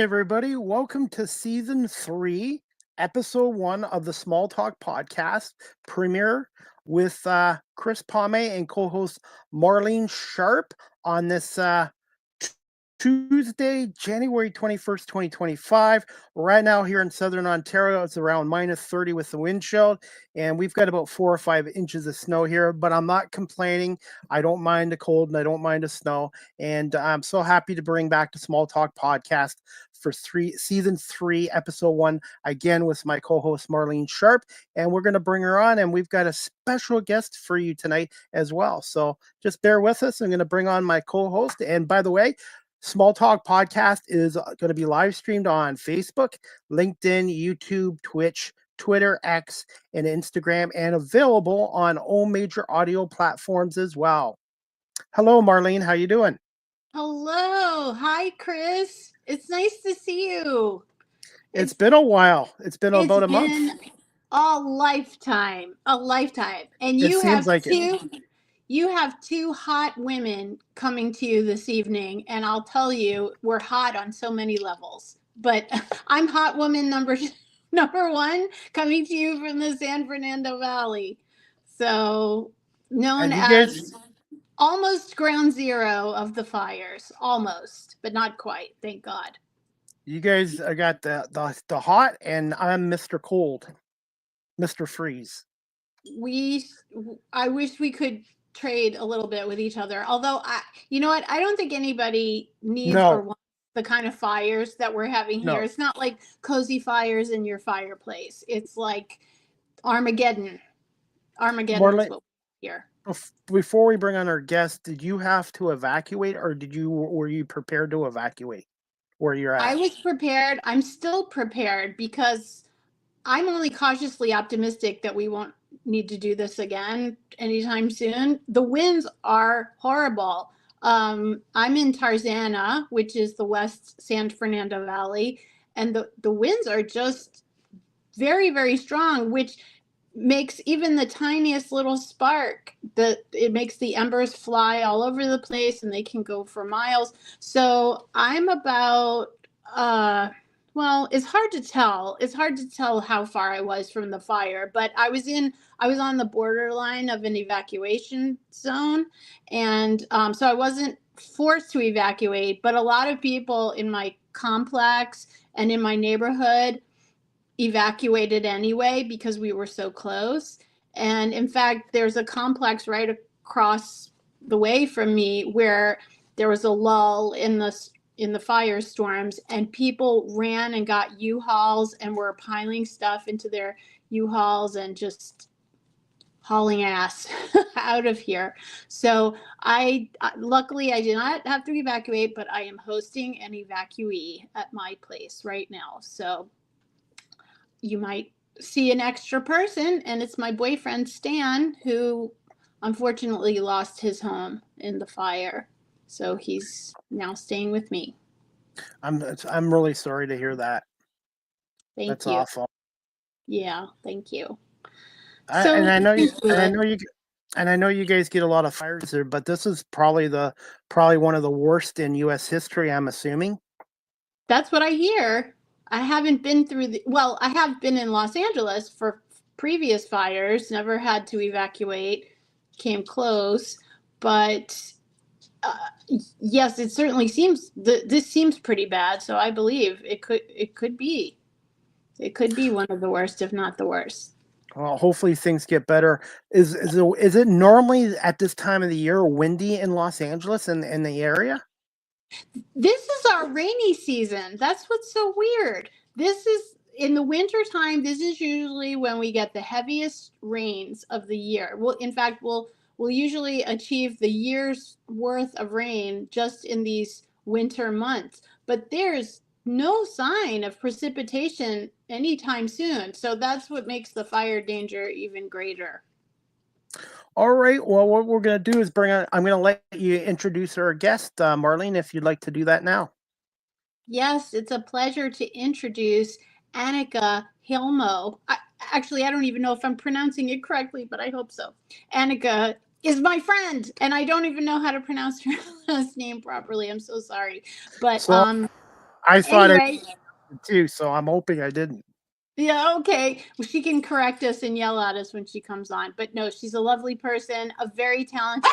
everybody. Welcome to season 3, episode 1 of the Small Talk podcast premiere with Chris Pomay and co-host Marlene Sharp on this Tuesday, January 21st, 2025. Right now here in Southern Ontario, it's around -30 with the wind chill, and we've got about 4 or 5 inches of snow here, but I'm not complaining. I don't mind the cold and I don't mind the snow, and I'm so happy to bring back the Small Talk podcast for season 3, episode 1, again with my co-host Marlene Sharp, and we're going to bring her on, and we've got a special guest for you tonight as well. So just bear with us. I'm going to bring on my co-host, and by the way, Small Talk podcast is going to be live streamed on Facebook, LinkedIn, YouTube, Twitch, Twitter, X, and Instagram, and available on all major audio platforms as well. Hello, Marlene. How you doing? Hello. Hi, Chris. It's nice to see you. It's been a while. It's been about a month. It's been a lifetime. And It seems like you have two hot women coming to you this evening, and I'll tell you, we're hot on so many levels. But I'm hot woman number 1 coming to you from the San Fernando Valley. So known as almost ground zero of the fires. Almost, but not quite, thank God. You guys got the hot, and I'm Mr. Cold, Mr. Freeze. I wish we could trade a little bit with each other. Although, you know what? I don't think anybody needs or wants the kind of fires that we're having here. It's not like cozy fires in your fireplace. It's like Armageddon. Armageddon is what we here. Before we bring on our guest, did you have to evacuate, or were you prepared to evacuate where you're at? I was prepared. I'm still prepared because I'm only cautiously optimistic that we won't need to do this again anytime soon. The winds are horrible. I'm in Tarzana, which is the West San Fernando Valley, and the winds are just very, very strong, which makes even the tiniest little spark, it makes the embers fly all over the place, and they can go for miles. So I'm about well, it's hard to tell. It's hard to tell how far I was from the fire, but I was on the borderline of an evacuation zone, and so I wasn't forced to evacuate, but a lot of people in my complex and in my neighborhood evacuated anyway because we were so close. And in fact, there's a complex right across the way from me where there was a lull in the firestorms, and people ran and got U-Hauls and were piling stuff into their U-Hauls and just hauling ass out of here. So luckily I did not have to evacuate, but I am hosting an evacuee at my place right now. So you might see an extra person, and it's my boyfriend Stan, who unfortunately lost his home in the fire. So he's now staying with me. I'm really sorry to hear that. That's awful. Yeah, thank you. I know you guys get a lot of fires there, but this is probably one of the worst in U.S. history, I'm assuming. That's what I hear. I haven't been through I have been in Los Angeles for previous fires, never had to evacuate, came close, but yes, it certainly seems this seems pretty bad. So I believe it could be one of the worst, if not the worst. Well, hopefully things get better. Is it normally at this time of the year windy in Los Angeles and in the area? This is our rainy season. That's what's so weird. This is in the winter time. This is usually when we get the heaviest rains of the year. Well, in fact, we'll usually achieve the year's worth of rain just in these winter months. But there's no sign of precipitation anytime soon. So that's what makes the fire danger even greater. All right. Well, what we're going to do is I'm going to let you introduce our guest, Marlene, if you'd like to do that now. Yes, it's a pleasure to introduce Annika Hylmö. Actually, I don't even know if I'm pronouncing it correctly, but I hope so. Annika is my friend, and I don't even know how to pronounce her last name properly. I'm so sorry. But I thought I Anyway, did too, so I'm hoping I didn't. yeah, okay. Well, she can correct us and yell at us when she comes on. But no, she's a lovely person, a very talented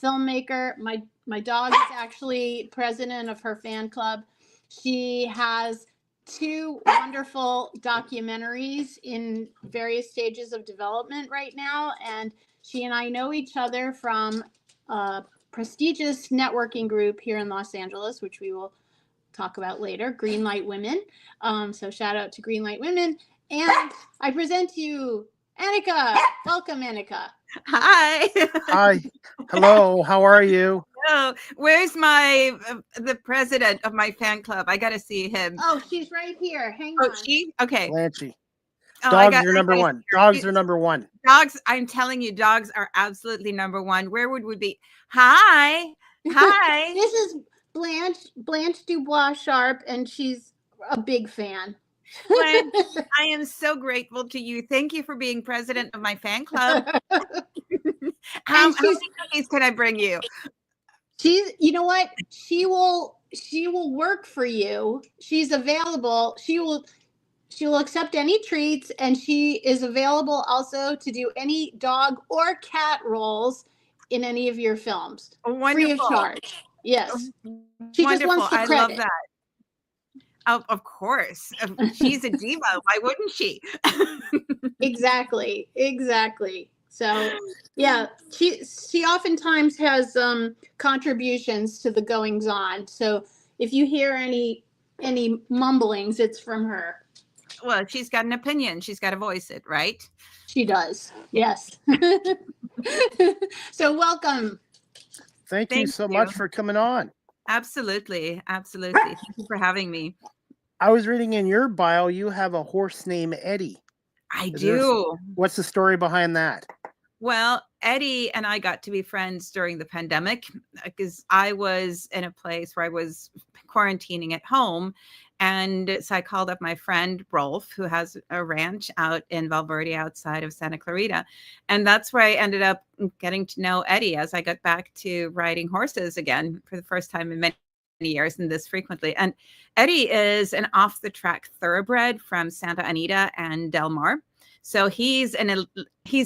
filmmaker. My dog is actually president of her fan club. She has two wonderful documentaries in various stages of development right now, and she and I know each other from a prestigious networking group here in Los Angeles, which we will talk about later, Greenlight Women. So shout out to Greenlight Women. And I present to you Annika. Welcome, Annika. Hi. Hi. Hello. How are you? Oh, where's my the president of my fan club? I got to see him. Oh, she's right here. Hang Oh, on. she? Okay. Blanchie. Oh, Dogs are number one. Dogs She- are number one. Dogs, I'm telling you, dogs are absolutely number one. Where would we be? Hi. Hi. This is Blanche Dubois Sharp, and she's a big fan. Blanche, I am so grateful to you. Thank you for being president of my fan club. How many cookies can I bring you? She's, you know what? She will work for you. She's available. She will accept any treats, and she is available also to do any dog or cat roles in any of your films. Wonderful. Free of charge. Yes. She Wonderful. just wants the I credit. love that. Oh, of course. She's a diva. Why wouldn't she? Exactly. So yeah, she oftentimes has contributions to the goings on. So if you hear any mumblings, it's from her. Well, she's got an opinion. She's got to voice it, right? She does. Yes. So welcome. Thank you so much for coming on. Absolutely. Absolutely. Thank you for having me. I was reading in your bio, you have a horse named Eddie. I do. What's the story behind that? Well, Eddie and I got to be friends during the pandemic because I was in a place where I was quarantining at home. And so I called up my friend Rolf, who has a ranch out in Valverde outside of Santa Clarita. And that's where I ended up getting to know Eddie as I got back to riding horses again for the first time in many years, and this frequently. And Eddie is an off the track thoroughbred from Santa Anita and Del Mar. So he's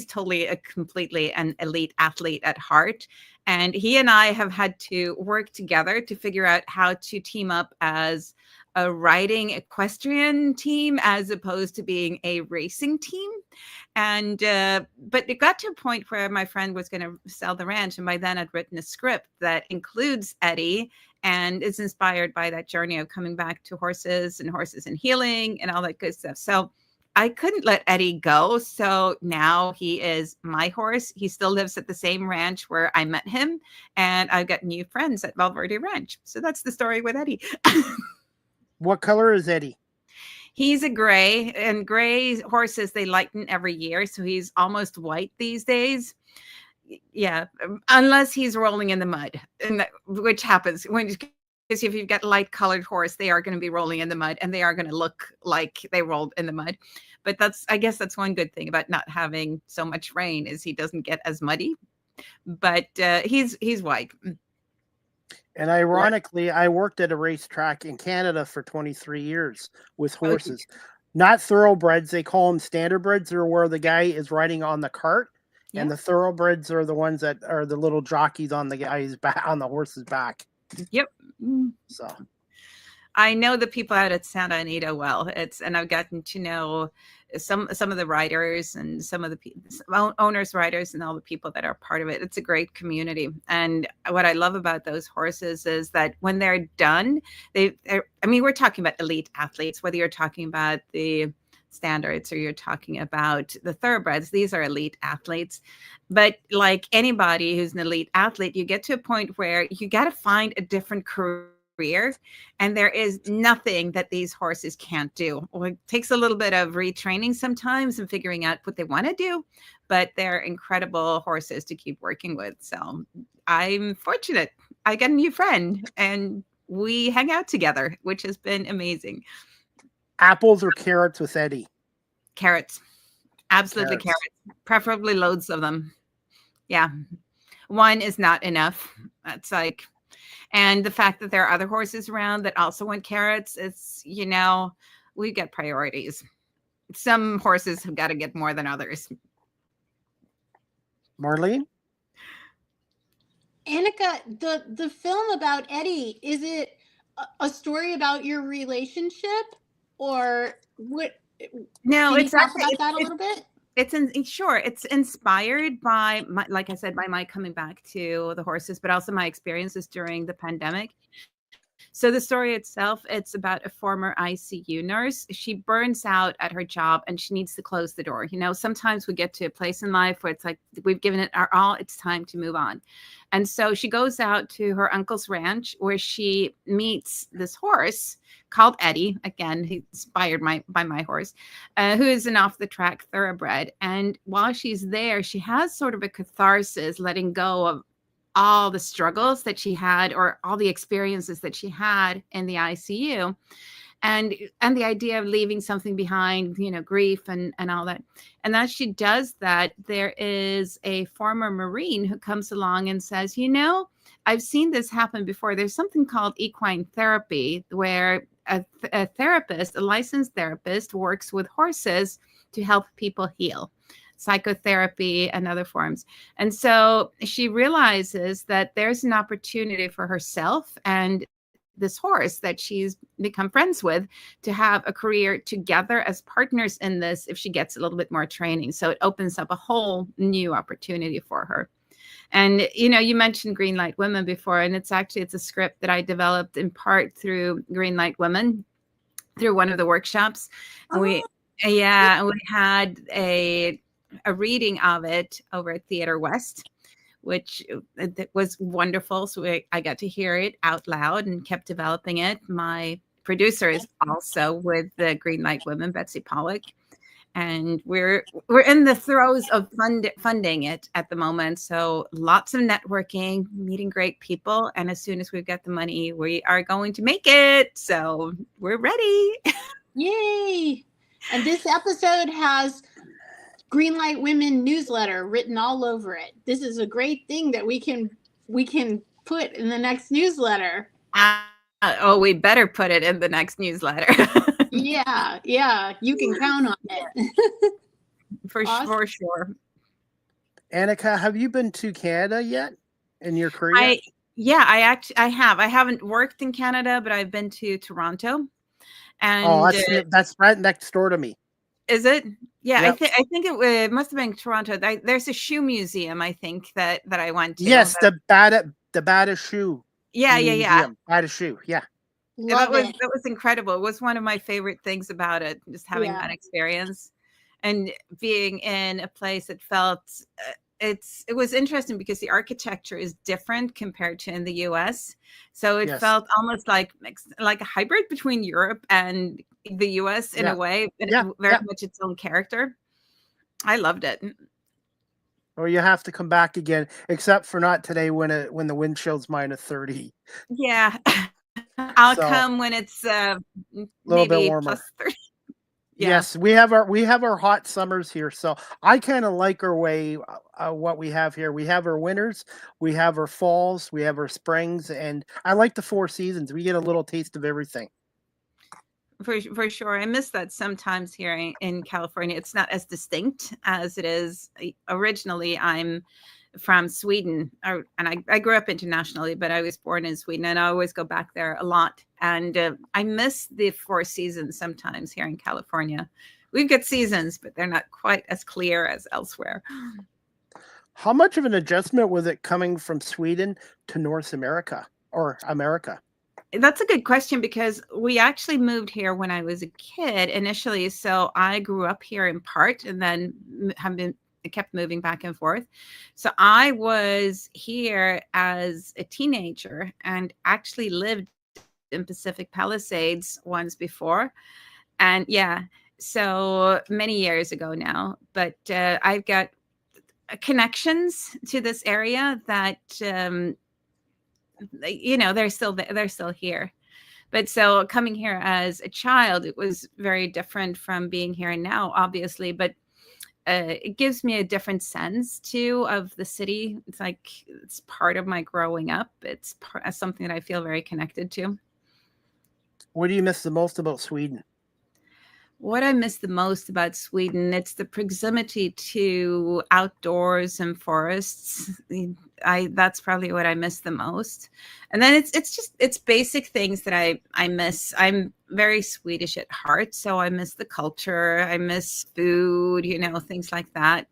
totally completely an elite athlete at heart. And he and I have had to work together to figure out how to team up as a riding equestrian team as opposed to being a racing team. And but it got to a point where my friend was going to sell the ranch, and by then I'd written a script that includes Eddie and is inspired by that journey of coming back to horses and healing and all that good stuff. So I couldn't let Eddie go. So now he is my horse. He still lives at the same ranch where I met him, and I've got new friends at Valverde Ranch. So that's the story with Eddie. What color is Eddie? He's a gray, and gray horses, they lighten every year. So he's almost white these days. Yeah, unless he's rolling in the mud, which happens because if you've got light colored horse, they are going to be rolling in the mud, and they are going to look like they rolled in the mud. But I guess that's one good thing about not having so much rain is he doesn't get as muddy. But he's white. And ironically, I worked at a racetrack in Canada for 23 years with horses. Not thoroughbreds. They call them standardbreds. They're where the guy is riding on the cart. Yeah. And the thoroughbreds are the ones that are the little jockeys on the guy's back, on the horse's back. Yep. So I know the people out at Santa Anita well. And I've gotten to know some of the riders and some of the owners, riders, and all the people that are part of it. It's a great community. And what I love about those horses is that when they're done, we're talking about elite athletes, whether you're talking about the standards or you're talking about the thoroughbreds. These are elite athletes. But like anybody who's an elite athlete, you get to a point where you got to find a different career, and there is nothing that these horses can't do. Well, it takes a little bit of retraining sometimes and figuring out what they want to do, but they're incredible horses to keep working with. So I'm fortunate. I got a new friend and we hang out together, which has been amazing. Apples or carrots with Eddie? Carrots. Absolutely carrots. Preferably loads of them. Yeah. One is not enough. That's like, And the fact that there are other horses around that also want carrots, it's, we get priorities. Some horses have got to get more than others. Marlene? Annika, the film about Eddie, is it a story about your relationship, or what? No, Can you it's talk actually about that a little bit? It's inspired by like I said, by my coming back to the horses, but also my experiences during the pandemic. So the story itself, it's about a former ICU nurse. She burns out at her job and she needs to close the door. Sometimes we get to a place in life where it's like we've given it our all, it's time to move on. And so she goes out to her uncle's ranch where she meets this horse called Eddie. Again, he inspired by my horse, who is an off-the-track thoroughbred. And while she's there, she has sort of a catharsis, letting go of all the struggles that she had, or all the experiences that she had in the ICU, and the idea of leaving something behind, grief and all that. And as she does that, there is a former Marine who comes along and says, I've seen this happen before. There's something called equine therapy, where a therapist, a licensed therapist, works with horses to help people heal. Psychotherapy and other forms. And so she realizes that there's an opportunity for herself and this horse that she's become friends with to have a career together as partners in this if she gets a little bit more training. So it opens up a whole new opportunity for her. And, you mentioned Green Light Women before, and it's a script that I developed in part through Green Light Women, through one of the workshops. And we had a reading of it over at Theater West, which was wonderful. So I got to hear it out loud and kept developing it. My producer is also with the Green Light Women, Betsy Pollock. And we're in the throes of funding it at the moment. So lots of networking, meeting great people. And as soon as we've got the money, we are going to make it. So we're ready. Yay. And this episode has Green Light Women newsletter written all over it. This is a great thing that we can put in the next newsletter. We better put it in the next newsletter. Yeah, you can count on it. For sure. Annika, have you been to Canada yet in your career? I have. I haven't worked in Canada, but I've been to Toronto. And that's right next door to me. Is it? Yeah, yep. I think it must have been Toronto. There's a shoe museum, I think, that I went to. Yes, the Bata shoe. Yeah. Bata shoe. Yeah. That was incredible. It was one of my favorite things about it, just having that experience and being in a place that felt it was interesting because the architecture is different compared to in the US. So it felt almost like a hybrid between Europe and the US in a way, and very much its own character. I loved it. Or you have to come back again, except for not today when the wind chill's -30. Yeah. I'll come when it's little bit warmer. +30. Yeah. Yes, we have our hot summers here, so I kind of like our way what we have here. We have our winters, we have our falls, we have our springs, and I like the 4 seasons. We get a little taste of everything. For sure. I miss that sometimes here in California. It's not as distinct as it is. Originally, I'm from Sweden, and I grew up internationally, but I was born in Sweden, and I always go back there a lot. And I miss the 4 seasons sometimes here in California. We've got seasons, but they're not quite as clear as elsewhere. How much of an adjustment was it coming from Sweden to North America or America? That's a good question, because we actually moved here when I was a kid initially. So I grew up here in part, and then kept moving back and forth. So I was here as a teenager and actually lived in Pacific Palisades once before. And so many years ago now, but I've got connections to this area that, they're still here. But so coming here as a child, it was very different from being here now, obviously. But it gives me a different sense too of the city. It's like it's part of my growing up. It's something that I feel very connected to. What do you miss the most about Sweden? What I miss the most about Sweden, it's the proximity to outdoors and forests. That's probably what I miss the most. And then it's basic things that I miss. I'm very Swedish at heart, so I miss the culture. I miss food, things like that.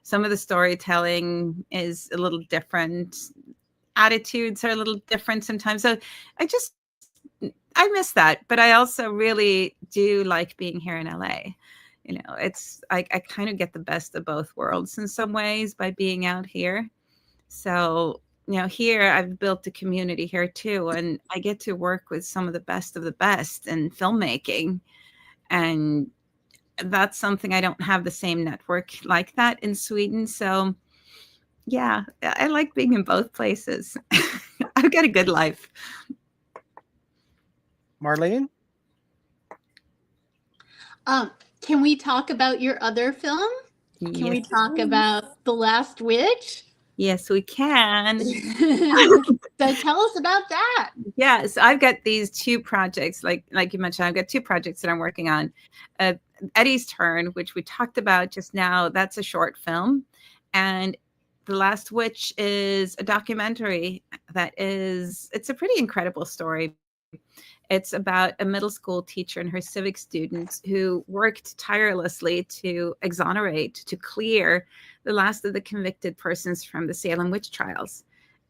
Some of the storytelling is a little different. Attitudes are a little different sometimes. So I miss that, but I also really do like being here in LA. It's I kind of get the best of both worlds in some ways by being out here. So, here I've built a community here too, and I get to work with some of the best in filmmaking. And that's something I don't have the same network like that in Sweden. So, yeah, I like being in both places. I've got a good life. Marlene? Can we talk about your other film? Can we Yes, talk about The Last Witch? Yes, we can. So tell us about that. Yeah, so I've got these two projects, like you mentioned, I've got two projects that I'm working on. Eddie's Turn, which we talked about just now, that's a short film. And The Last Witch is a documentary it's a pretty incredible story. It's about a middle school teacher and her civic students who worked tirelessly to exonerate, to clear the last of the convicted persons from the Salem witch trials.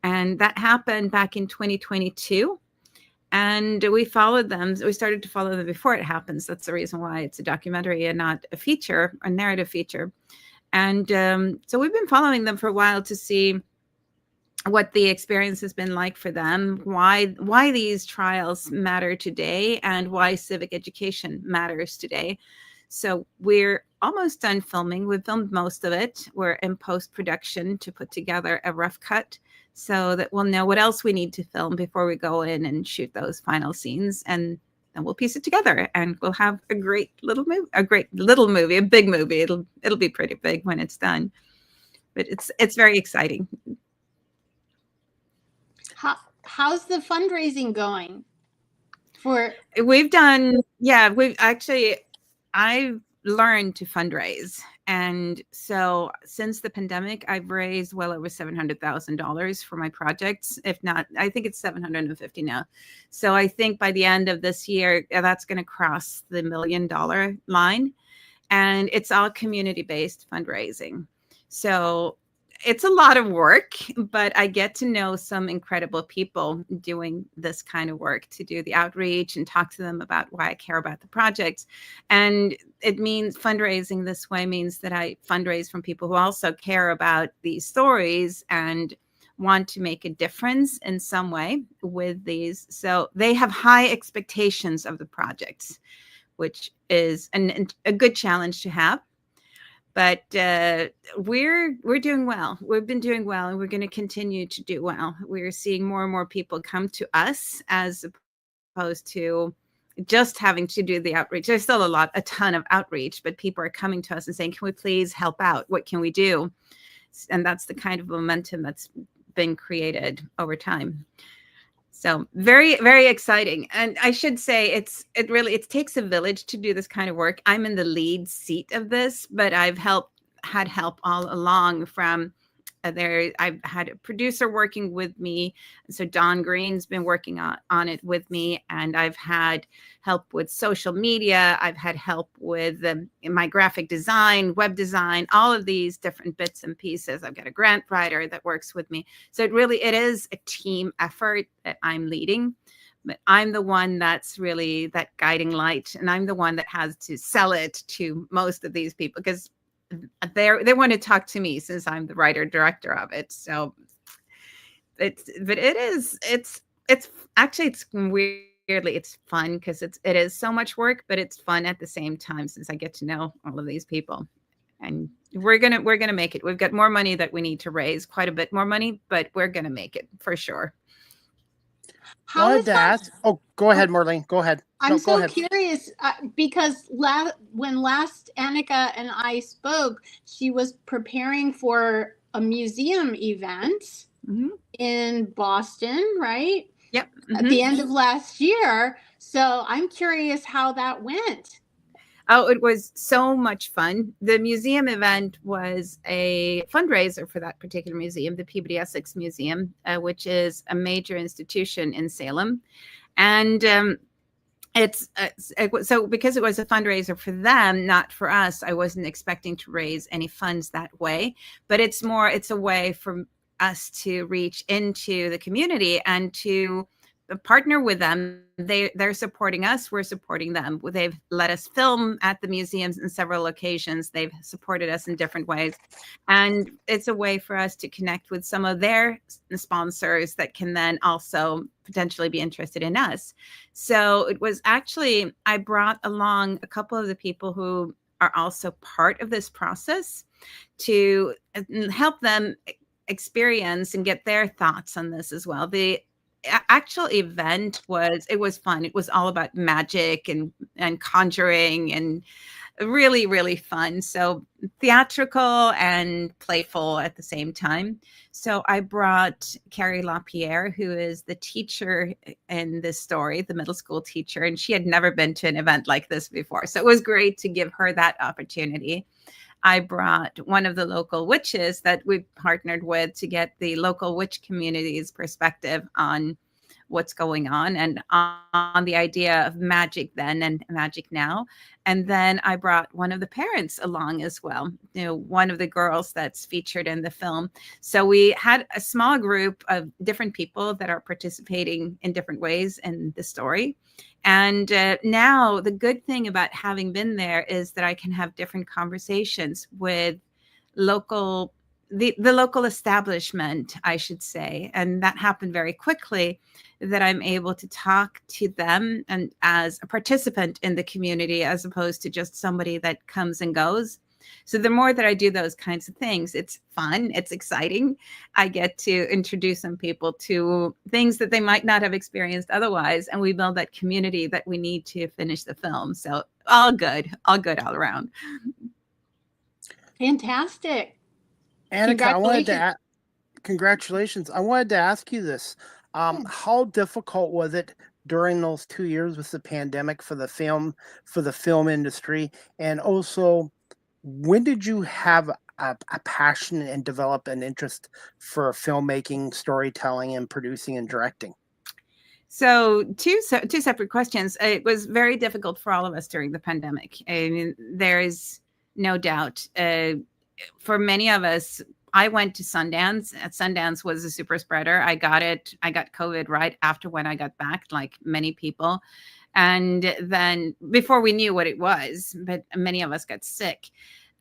And that happened back in 2022. And we followed them. We started to follow them before it happens. That's the reason why it's a documentary and not a feature, a narrative feature. And so we've been following them for a while to see what the experience has been like for them, why these trials matter today, and why civic education matters today. So we're almost done filming. We've filmed most of it. We're in post-production to put together a rough cut so that we'll know what else we need to film before we go in and shoot those final scenes. And then we'll piece it together and we'll have a great little movie, a big movie. It'll be pretty big when it's done, but it's very exciting. How's the fundraising going? I've learned to fundraise. And so since the pandemic, I've raised well over $700,000 for my projects. If not, I think it's 750 now. So I think by the end of this year, that's going to cross the $1 million line. And it's all community-based fundraising. So it's a lot of work, but I get to know some incredible people doing this kind of work, to do the outreach and talk to them about why I care about the projects. And it means fundraising this way means that I fundraise from people who also care about these stories and want to make a difference in some way with these. So they have high expectations of the projects, which is a good challenge to have. But we're doing well. We've been doing well, and we're going to continue to do well. We're seeing more and more people come to us as opposed to just having to do the outreach. There's still a ton of outreach, but people are coming to us and saying, "Can we please help out? What can we do?" And that's the kind of momentum that's been created over time. So very, very exciting. And I should say it takes a village to do this kind of work. I'm in the lead seat of this, but I've had help all along from I've had a producer working with me. So Don Green's been working on it with me, and I've had help with social media. I've had help with my graphic design, web design, all of these different bits and pieces. I've got a grant writer that works with me. So it is a team effort that I'm leading, but I'm the one that's really that guiding light, and I'm the one that has to sell it to most of these people because they want to talk to me since I'm the writer director of it. So it's weirdly, it's fun because it is so much work, but it's fun at the same time since I get to know all of these people. And we're gonna make it. We've got more money that we need to raise, quite a bit more money, but we're gonna make it for sure. How Wanted is to that? ask. Oh, go ahead, Marlene. Go ahead. I'm No, go so ahead. curious because when last Annika and I spoke, she was preparing for a museum event in Boston, right? Yep. At the end of last year. So I'm curious how that went. Oh, it was so much fun. The museum event was a fundraiser for that particular museum, the Peabody Essex Museum, which is a major institution in Salem. And so because it was a fundraiser for them, not for us, I wasn't expecting to raise any funds that way, but it's a way for us to reach into the community and to partner with them. They're supporting us, we're supporting them. They've let us film at the museums in several occasions. They've supported us in different ways, and it's a way for us to connect with some of their sponsors that can then also potentially be interested in us. So it was actually, I brought along a couple of the people who are also part of this process to help them experience and get their thoughts on this as well. The actual event was fun. It was all about magic and conjuring, and really, really fun. So theatrical and playful at the same time. So I brought Carrie LaPierre, who is the teacher in this story, the middle school teacher, and she had never been to an event like this before. So it was great to give her that opportunity. I brought one of the local witches that we've partnered with to get the local witch community's perspective on what's going on and on the idea of magic then and magic now. And then I brought one of the parents along as well, one of the girls that's featured in the film. So we had a small group of different people that are participating in different ways in the story. And now the good thing about having been there is that I can have different conversations with the local establishment, I should say. And that happened very quickly, that I'm able to talk to them and as a participant in the community, as opposed to just somebody that comes and goes. So the more that I do those kinds of things, it's fun, it's exciting. I get to introduce some people to things that they might not have experienced otherwise. And we build that community that we need to finish the film. So all good all around. Fantastic. Annika, congratulations. I wanted to ask you this. How difficult was it during those 2 years with the pandemic for the film industry? And also, when did you have a passion and develop an interest for filmmaking, storytelling, and producing and directing? So two separate questions. It was very difficult for all of us during the pandemic. I mean, there is no doubt. For many of us, I went to Sundance. Sundance was a super spreader. I got COVID right after when I got back, like many people. And then before we knew what it was, but many of us got sick.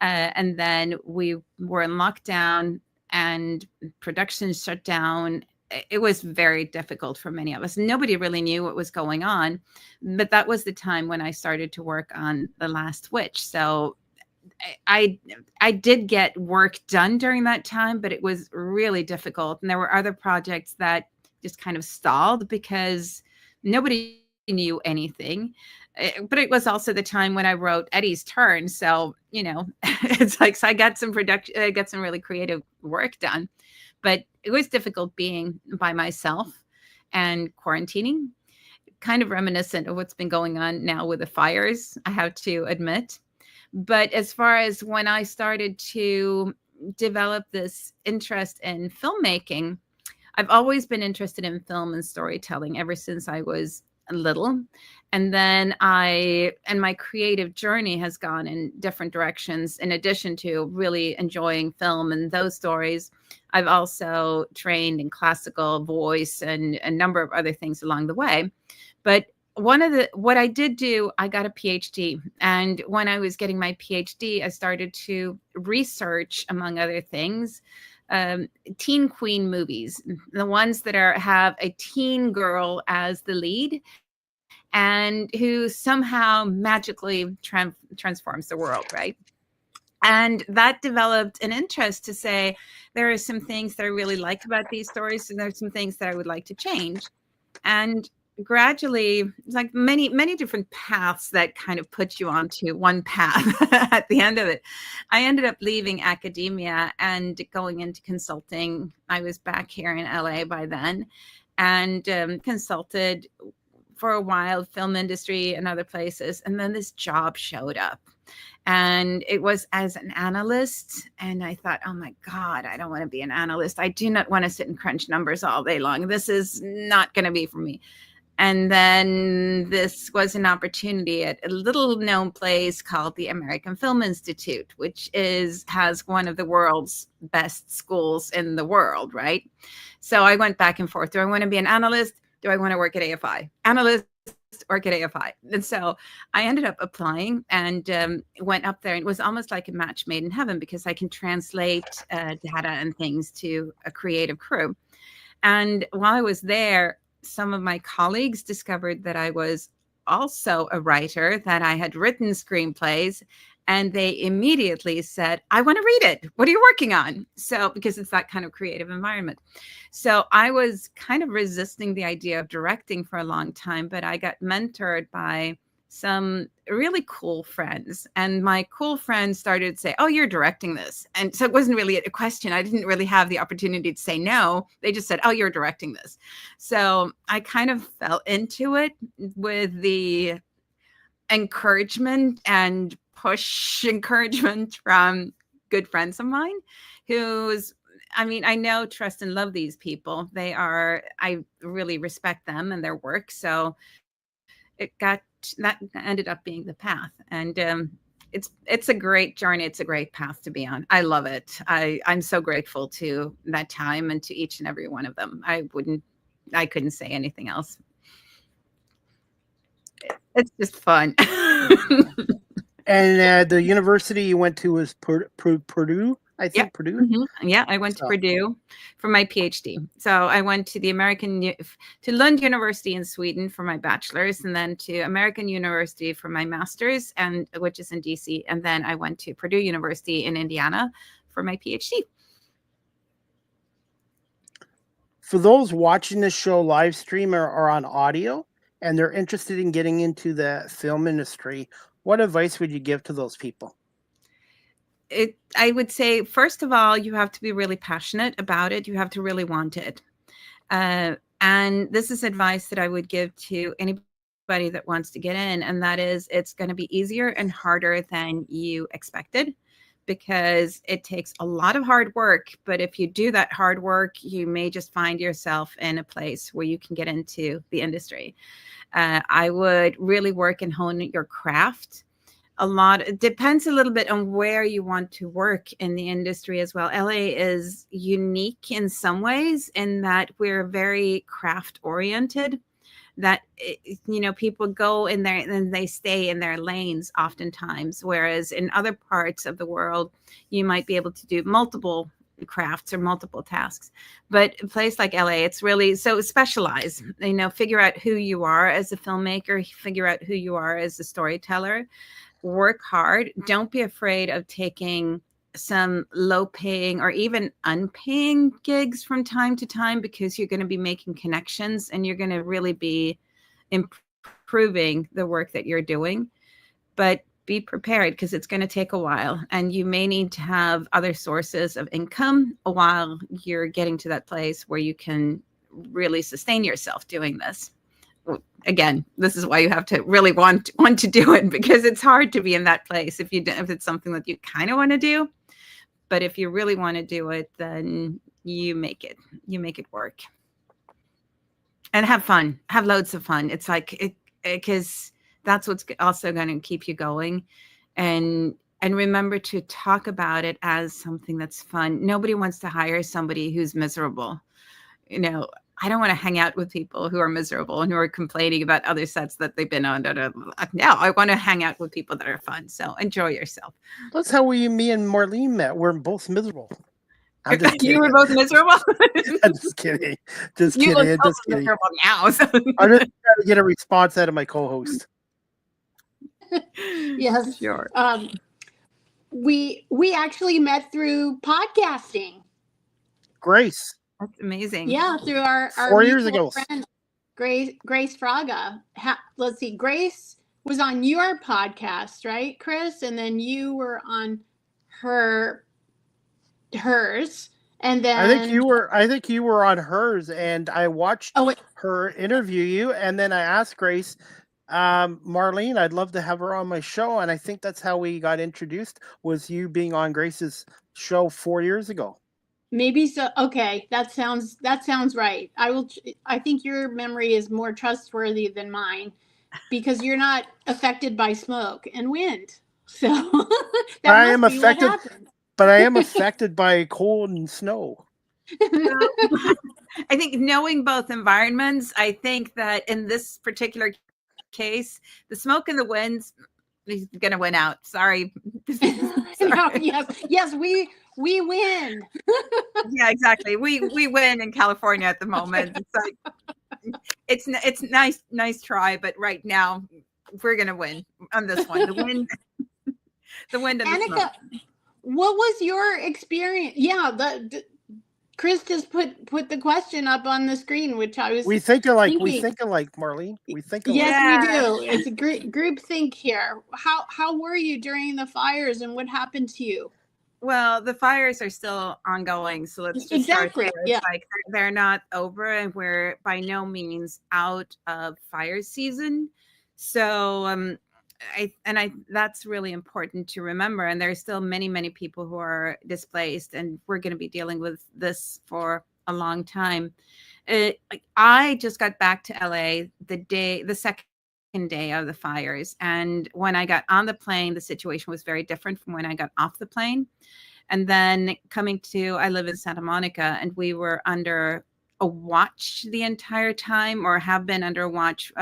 And then we were in lockdown and production shut down. It was very difficult for many of us. Nobody really knew what was going on. But that was the time when I started to work on The Last Witch. So I did get work done during that time, but it was really difficult. And there were other projects that just kind of stalled because nobody knew anything. But it was also the time when I wrote Eddie's Turn. So, it's like, so I got some really creative work done, but it was difficult being by myself and quarantining, kind of reminiscent of what's been going on now with the fires, I have to admit. But as far as when I started to develop this interest in filmmaking, I've always been interested in film and storytelling ever since I was little. And then my creative journey has gone in different directions. In addition to really enjoying film and those stories, I've also trained in classical voice and a number of other things along the way. But what I did do, I got a PhD. And when I was getting my PhD, I started to research, among other things, teen queen movies, the ones that have a teen girl as the lead and who somehow magically transforms the world, right? And that developed an interest to say, there are some things that I really like about these stories, and there are some things that I would like to change. And gradually, it's like many different paths that kind of put you onto one path at the end of it. I ended up leaving academia and going into consulting. I was back here in LA by then, and consulted for a while, film industry and other places. And then this job showed up. And it was as an analyst. And I thought, oh my God, I don't want to be an analyst. I do not want to sit and crunch numbers all day long. This is not going to be for me. And then this was an opportunity at a little known place called the American Film Institute, which has one of the world's best schools in the world, right? So I went back and forth. Do I want to be an analyst? Do I want to work at AFI? Analyst, work at AFI. And so I ended up applying and went up there. And it was almost like a match made in heaven because I can translate data and things to a creative crew. And while I was there, some of my colleagues discovered that I was also a writer, that I had written screenplays, and they immediately said, I want to read it. What are you working on? So, because it's that kind of creative environment. So I was kind of resisting the idea of directing for a long time, but I got mentored by some really cool friends. And my cool friends started to say, oh, you're directing this. And so it wasn't really a question. I didn't really have the opportunity to say no. They just said, oh, you're directing this. So I kind of fell into it with the encouragement and push encouragement from good friends of mine I know, trust and love these people. I really respect them and their work. So that ended up being the path. And it's a great journey. It's a great path to be on. I love it. I'm so grateful to that time and to each and every one of them. I couldn't say anything else. It's just fun. And the university you went to was Purdue, I think. Yep. Purdue. Mm-hmm. Yeah, I went to Purdue for my PhD. So I went to to Lund University in Sweden for my bachelor's, and then to American University for my master's, which is in DC. And then I went to Purdue University in Indiana for my PhD. For those watching this show live stream or on audio, and they're interested in getting into the film industry, what advice would you give to those people? I would say, first of all, you have to be really passionate about it. You have to really want it. And this is advice that I would give to anybody that wants to get in. And that is, it's going to be easier and harder than you expected, because it takes a lot of hard work. But if you do that hard work, you may just find yourself in a place where you can get into the industry. I would really work and hone your craft. It depends a little bit on where you want to work in the industry as well. LA is unique in some ways in that we're very craft oriented, that, people go in there and they stay in their lanes oftentimes. Whereas in other parts of the world, you might be able to do multiple crafts or multiple tasks. But a place like LA, it's really so specialized. Figure out who you are as a filmmaker, figure out who you are as a storyteller, work hard. Don't be afraid of taking some low paying or even unpaying gigs from time to time, because you're going to be making connections and you're going to really be improving the work that you're doing. But be prepared, because it's going to take a while, and you may need to have other sources of income while you're getting to that place where you can really sustain yourself doing this. Again, this is why you have to really want to do it, because it's hard to be in that place if it's something that you kind of want to do. But if you really want to do it, then you make it work. And have fun, have loads of fun. It's like because that's what's also going to keep you going. And remember to talk about it as something that's fun. Nobody wants to hire somebody who's miserable. I don't want to hang out with people who are miserable and who are complaining about other sets that they've been on. No, I want to hang out with people that are fun. So enjoy yourself. That's how me and Marlene met. We're both miserable. I'm just kidding. You were both miserable? I'm just kidding. Just kidding. I'm just miserable now. So. I'm just trying to get a response out of my co-host. Yes. Sure. We actually met through podcasting. Grace. That's amazing. Yeah, through our 4 years ago. Friend. Grace Fraga. Let's see. Grace was on your podcast, right, Chris? And then you were on hers. And then I think you were on hers, and I watched her interview you, and then I asked Grace, Marlene, I'd love to have her on my show, and I think that's how we got introduced, was you being on Grace's show 4 years ago. Maybe so. Okay, that sounds right. I think your memory is more trustworthy than mine, because you're not affected by smoke and wind. So that I am must be what affected, happened. but I am affected by cold and snow. I think knowing both environments, I think that in this particular case, the smoke and the winds is going to win out. Sorry. No, yes, we win. Yeah, exactly. We win in California at the moment. It's like it's nice try, but right now we're going to win on this one. The wind and the Annika, smoke. what was your experience? Yeah, Chris just put the question up on the screen, which I was. We think alike, thinking. Marlene. We think alike. Yes, we do. It's a group think here. How were you during the fires, and what happened to you? Well, the fires are still ongoing, so let's just exactly. start there. It's like they're not over, and we're by no means out of fire season. So I that's really important to remember. And there's still many people who are displaced, and we're going to be dealing with this for a long time. I just got back to LA the second day of the fires, and when I got on the plane, the situation was very different from when I got off the plane. And then I live in Santa Monica, and we were under a watch the entire time, or have been under a watch.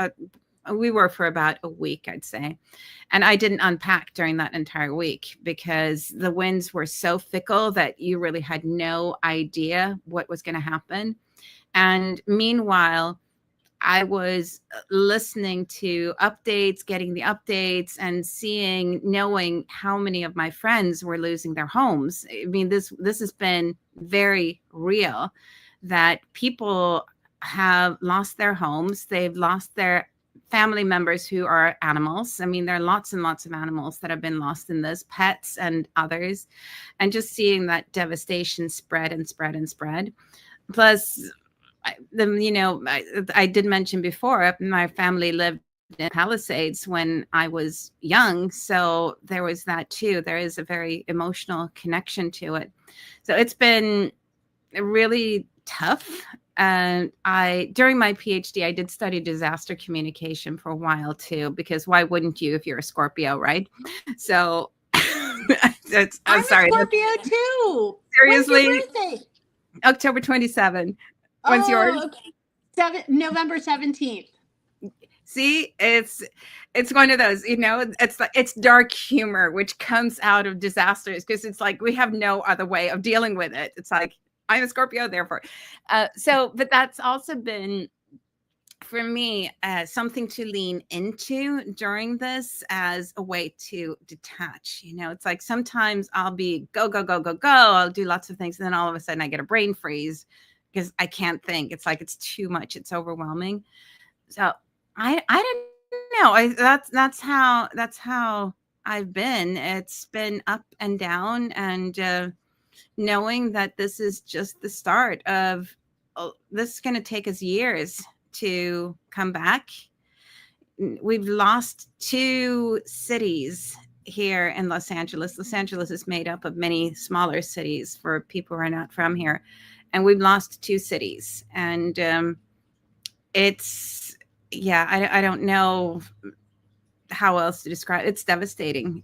We were for about a week, I'd say. And I didn't unpack during that entire week because the winds were so fickle that you really had no idea what was going to happen. And meanwhile, I was listening to updates, getting the updates, and knowing how many of my friends were losing their homes. I mean, this has been very real, that people have lost their homes. They've lost their family members who are animals. I mean, there are lots and lots of animals that have been lost in this, pets and others. And just seeing that devastation spread and spread and spread. Plus, I did mention before, my family lived in Palisades when I was young. So there was that too. There is a very emotional connection to it. So it's been really tough. And during my PhD, I did study disaster communication for a while too, because why wouldn't you if you're a Scorpio, right? So I'm sorry. A Scorpio too. Seriously? When's your birthday? October 27. When's yours? Okay. November 17th. See, it's one of those, it's dark humor, which comes out of disasters, because it's like we have no other way of dealing with it. It's like, I'm a Scorpio, therefore. But that's also been, for me, something to lean into during this as a way to detach. It's like sometimes I'll be go. I'll do lots of things. And then all of a sudden I get a brain freeze because I can't think. It's like, it's too much. It's overwhelming. So I don't know. That's how I've been. It's been up and down, and knowing that this is just the start of this is going to take us years to come back. We've lost 2 cities here in Los Angeles. Los Angeles is made up of many smaller cities for people who are not from here. And we've lost 2 cities. And I don't know how else to describe it. It's devastating.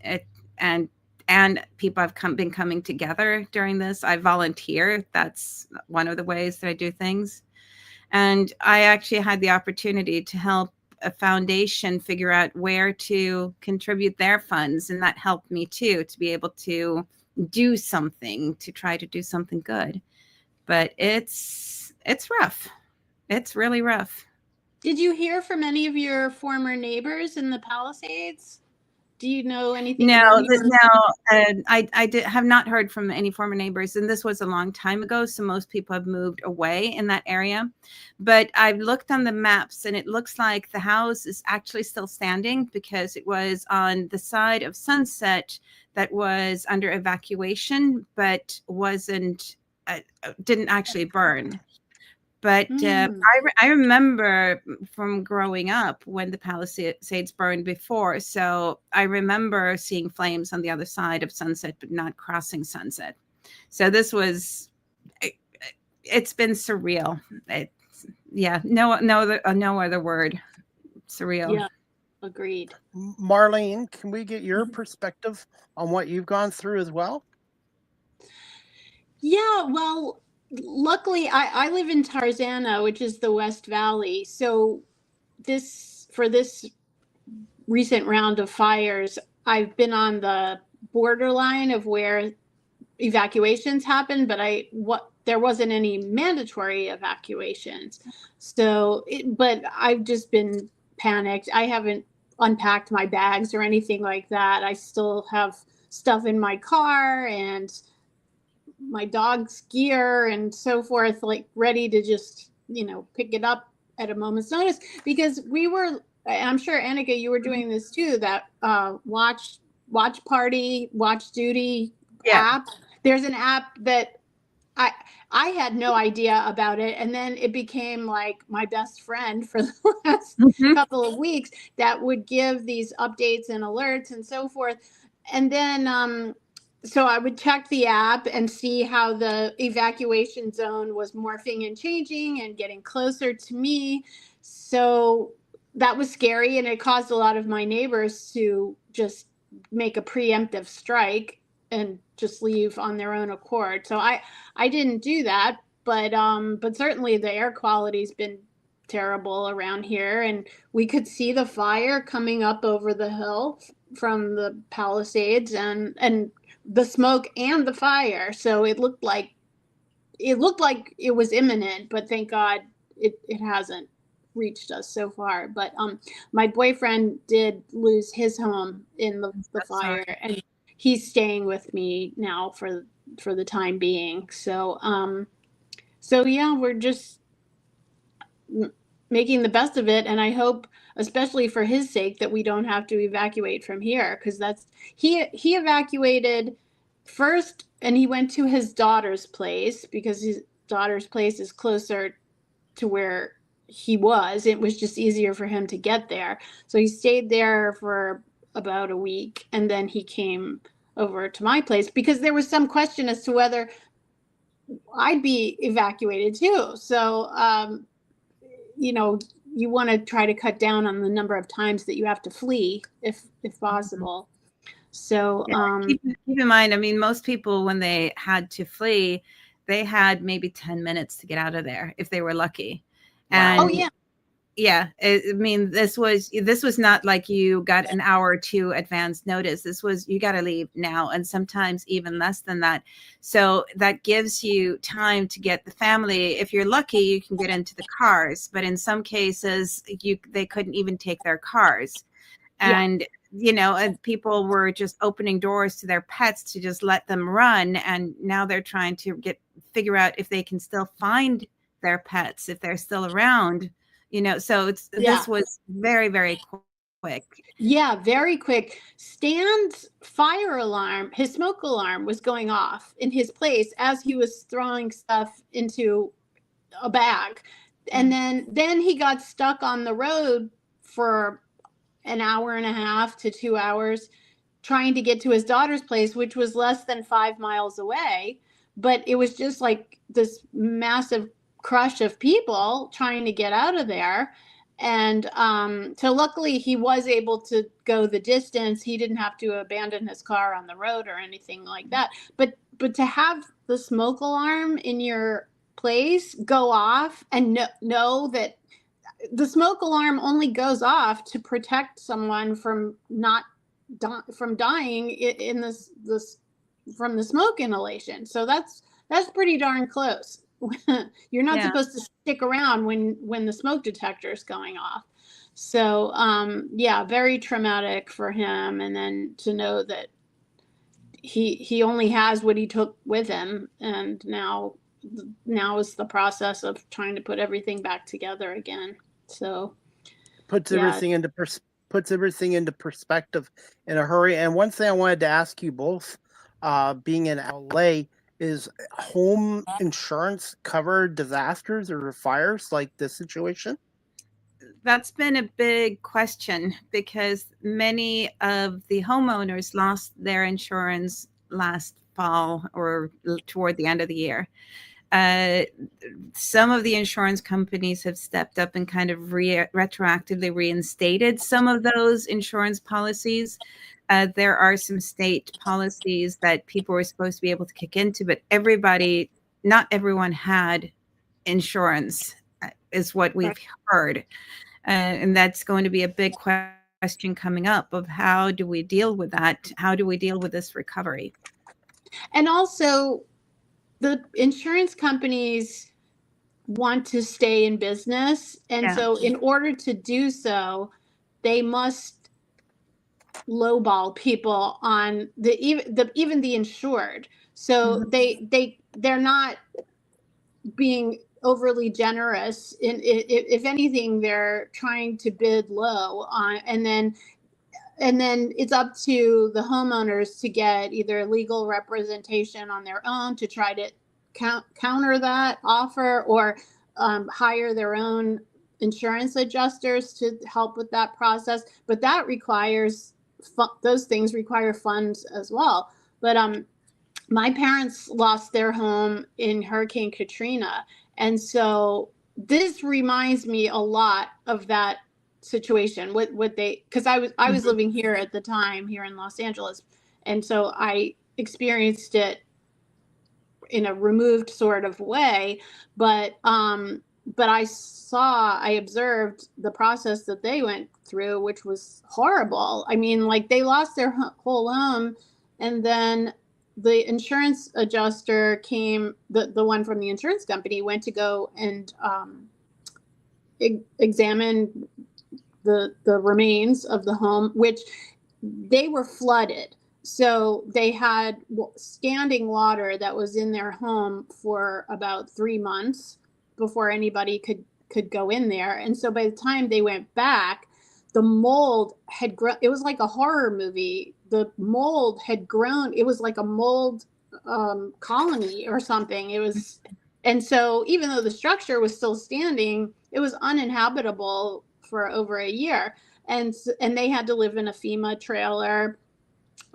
And people have been coming together during this. I volunteer. That's one of the ways that I do things. And I actually had the opportunity to help a foundation figure out where to contribute their funds. And that helped me too, to be able to do something, to try to do something good. But it's rough. It's really rough. Did you hear from any of your former neighbors in the Palisades? Do you know anything No, about him? no, have not heard from any former neighbors, and this was a long time ago, so most people have moved away in that area. But I've looked on the maps, and it looks like the house is actually still standing because it was on the side of Sunset that was under evacuation, but didn't actually burn. But I remember from growing up when the Palisades burned before. So I remember seeing flames on the other side of Sunset, but not crossing Sunset. So this was, it's been surreal. No other word. Surreal. Yeah, agreed. Marlene, can we get your perspective on what you've gone through as well? Yeah, well, luckily I live in Tarzana, which is the West Valley. So for this recent round of fires, I've been on the borderline of where evacuations happen, but there wasn't any mandatory evacuations. So, but I've just been panicked. I haven't unpacked my bags or anything like that. I still have stuff in my car and my dog's gear and so forth, like ready to just, pick it up at a moment's notice, because I'm sure Annika, you were doing this too, that watch party, watch duty app. There's an app that I had no idea about it, and then it became like my best friend for the last couple of weeks, that would give these updates and alerts and so forth. And then so I would check the app and see how the evacuation zone was morphing and changing and getting closer to me. So that was scary, and it caused a lot of my neighbors to just make a preemptive strike and just leave on their own accord. So I didn't do that, but certainly the air quality's been terrible around here, and we could see the fire coming up over the hill from the Palisades, and the smoke and the fire. So it looked like it was imminent, but thank God it hasn't reached us so far. But my boyfriend did lose his home in the fire, and he's staying with me now for the time being. So yeah, we're just making the best of it, and I hope, especially for his sake, that we don't have to evacuate from here, because he evacuated first, and he went to his daughter's place because his daughter's place is closer to where he was. It was just easier for him to get there. So he stayed there for about a week, and then he came over to my place because there was some question as to whether I'd be evacuated too. So you want to try to cut down on the number of times that you have to flee if possible. So keep in mind, I mean, most people, when they had to flee, they had maybe 10 minutes to get out of there if they were lucky. And oh yeah. Yeah, I mean, this was not like you got an hour or two advance notice. This was, you got to leave now, and sometimes even less than that. So that gives you time to get the family. If you're lucky, you can get into the cars, but in some cases, they couldn't even take their cars, and and people were just opening doors to their pets to just let them run, and now they're trying to figure out if they can still find their pets, if they're still around. So this was very, very quick. Yeah, very quick. Stan's fire alarm, his smoke alarm, was going off in his place as he was throwing stuff into a bag. And then he got stuck on the road for an hour and a half to 2 hours trying to get to his daughter's place, which was less than 5 miles away. But it was just like this massive crush of people trying to get out of there. And so luckily he was able to go the distance. He didn't have to abandon his car on the road or anything like that. But to have the smoke alarm in your place go off and know that the smoke alarm only goes off to protect someone from dying in this from the smoke inhalation. So that's pretty darn close. You're not supposed to stick around when the smoke detector is going off. So, yeah, very traumatic for him. And then to know that he only has what he took with him, and now is the process of trying to put everything back together again. So Puts yeah. everything into puts everything into perspective in a hurry. And one thing I wanted to ask you both, being in LA, is home insurance cover disasters or fires like this situation? That's been a big question because many of the homeowners lost their insurance last fall or toward the end of the year. Some of the insurance companies have stepped up and kind of retroactively reinstated some of those insurance policies. There are some state policies that people were supposed to be able to kick into, but not everyone had insurance, is what we've heard. And that's going to be a big question coming up of how do we deal with that? How do we deal with this recovery? And also, the insurance companies want to stay in business. And so in order to do so, they must lowball people on even the insured. So they're not being overly generous. If anything, they're trying to bid low on, and then it's up to the homeowners to get either legal representation on their own to try to counter that offer, or hire their own insurance adjusters to help with that process. But that requires those things require funds as well. But my parents lost their home in Hurricane Katrina, and so this reminds me a lot of that situation. What they, because I was living here at the time, here in Los Angeles, and so I experienced it in a removed sort of way, but I observed the process that they went through, which was horrible. I mean, like, they lost their whole home, and then the insurance adjuster came, the one from the insurance company went to go and examine the remains of the home, which they were flooded. So they had standing water that was in their home for about 3 months before anybody could go in there. And so by the time they went back, the mold had grown. It was like a horror movie. The mold had grown. It was like a mold colony or something. It was, and so even though the structure was still standing, it was uninhabitable for over a year. And they had to live in a FEMA trailer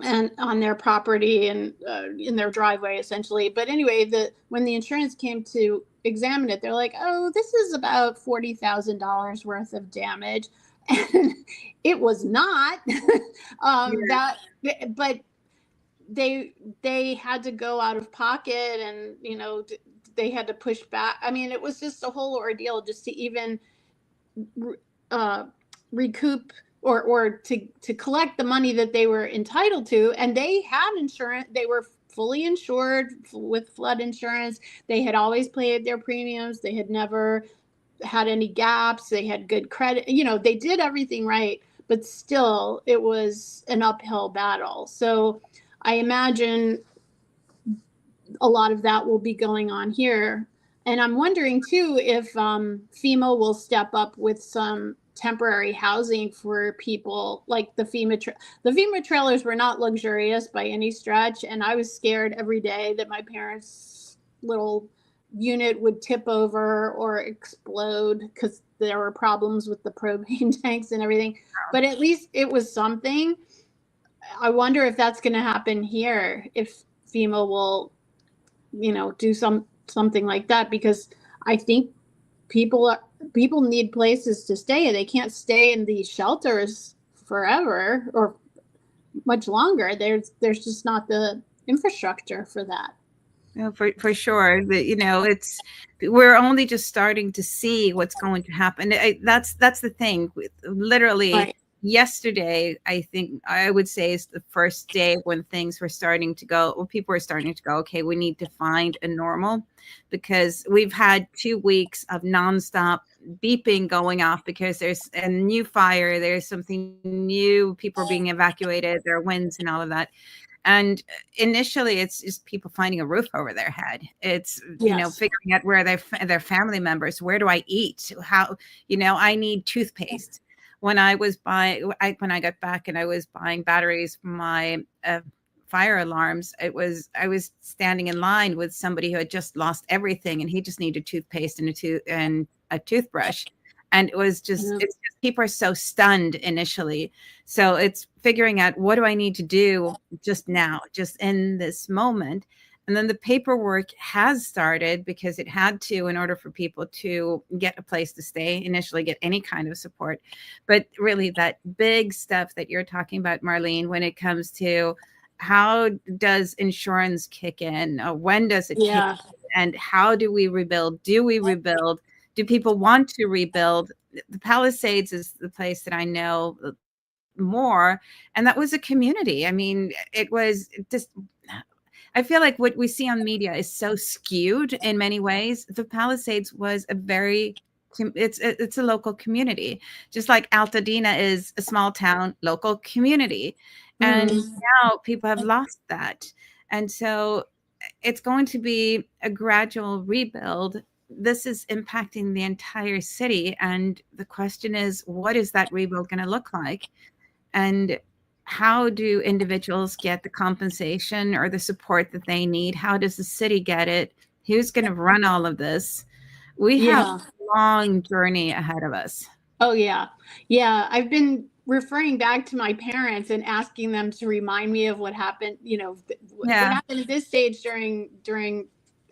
and on their property and in their driveway, essentially. But anyway, when the insurance came to examine it, they're like, "Oh, this is about $40,000 worth of damage," and it was not. But they had to go out of pocket, and they had to push back. I mean, it was just a whole ordeal just to even recoup or to collect the money that they were entitled to. And they had insurance. They were fully insured with flood insurance. They had always paid their premiums. They had never had any gaps. They had good credit. They did everything right, but still it was an uphill battle. So I imagine a lot of that will be going on here. And I'm wondering too if FEMA will step up with some temporary housing for people. Like the FEMA trailers were not luxurious by any stretch, and I was scared every day that my parents' little unit would tip over or explode because there were problems with the propane tanks and everything. But at least it was something. I wonder if that's going to happen here, if FEMA will do something like that, because I think people need places to stay. They can't stay in these shelters forever or much longer. There's just not the infrastructure for that. No, for sure. We're only just starting to see what's going to happen. That's the thing. Literally, Right. yesterday, I think I would say, is the first day when things were starting to go, well, people were starting to go, okay, we need to find a normal, because we've had 2 weeks of nonstop beeping going off because there's a new fire, there's something new, people are being evacuated, there are winds and all of that. And initially, it's just people finding a roof over their head. It's, figuring out where their family members, where do I eat? How, I need toothpaste. When I was when I got back and I was buying batteries for my fire alarms, I was standing in line with somebody who had just lost everything, and he just needed toothpaste and a toothbrush. And it's just people are so stunned initially. So it's figuring out, what do I need to do just now, just in this moment? And then the paperwork has started, because it had to, in order for people to get a place to stay, initially get any kind of support. But really, that big stuff that you're talking about, Marlene, when it comes to how does insurance kick in? When does it kick in? And how do we rebuild? Do we rebuild? Do people want to rebuild? The Palisades is the place that I know more. And that was a community. I mean, it was just, I feel like what we see on media is so skewed in many ways. The Palisades was it's a local community, just like Altadena is a small town local community. And now people have lost that. And so it's going to be a gradual rebuild. This is impacting the entire city. And the question is, what is that rebuild going to look like? And how do individuals get the compensation or the support that they need? How does the city get it? Who's going to run all of this? We have a long journey ahead of us. Oh, yeah. Yeah. I've been referring back to my parents and asking them to remind me of what happened, what happened at this stage during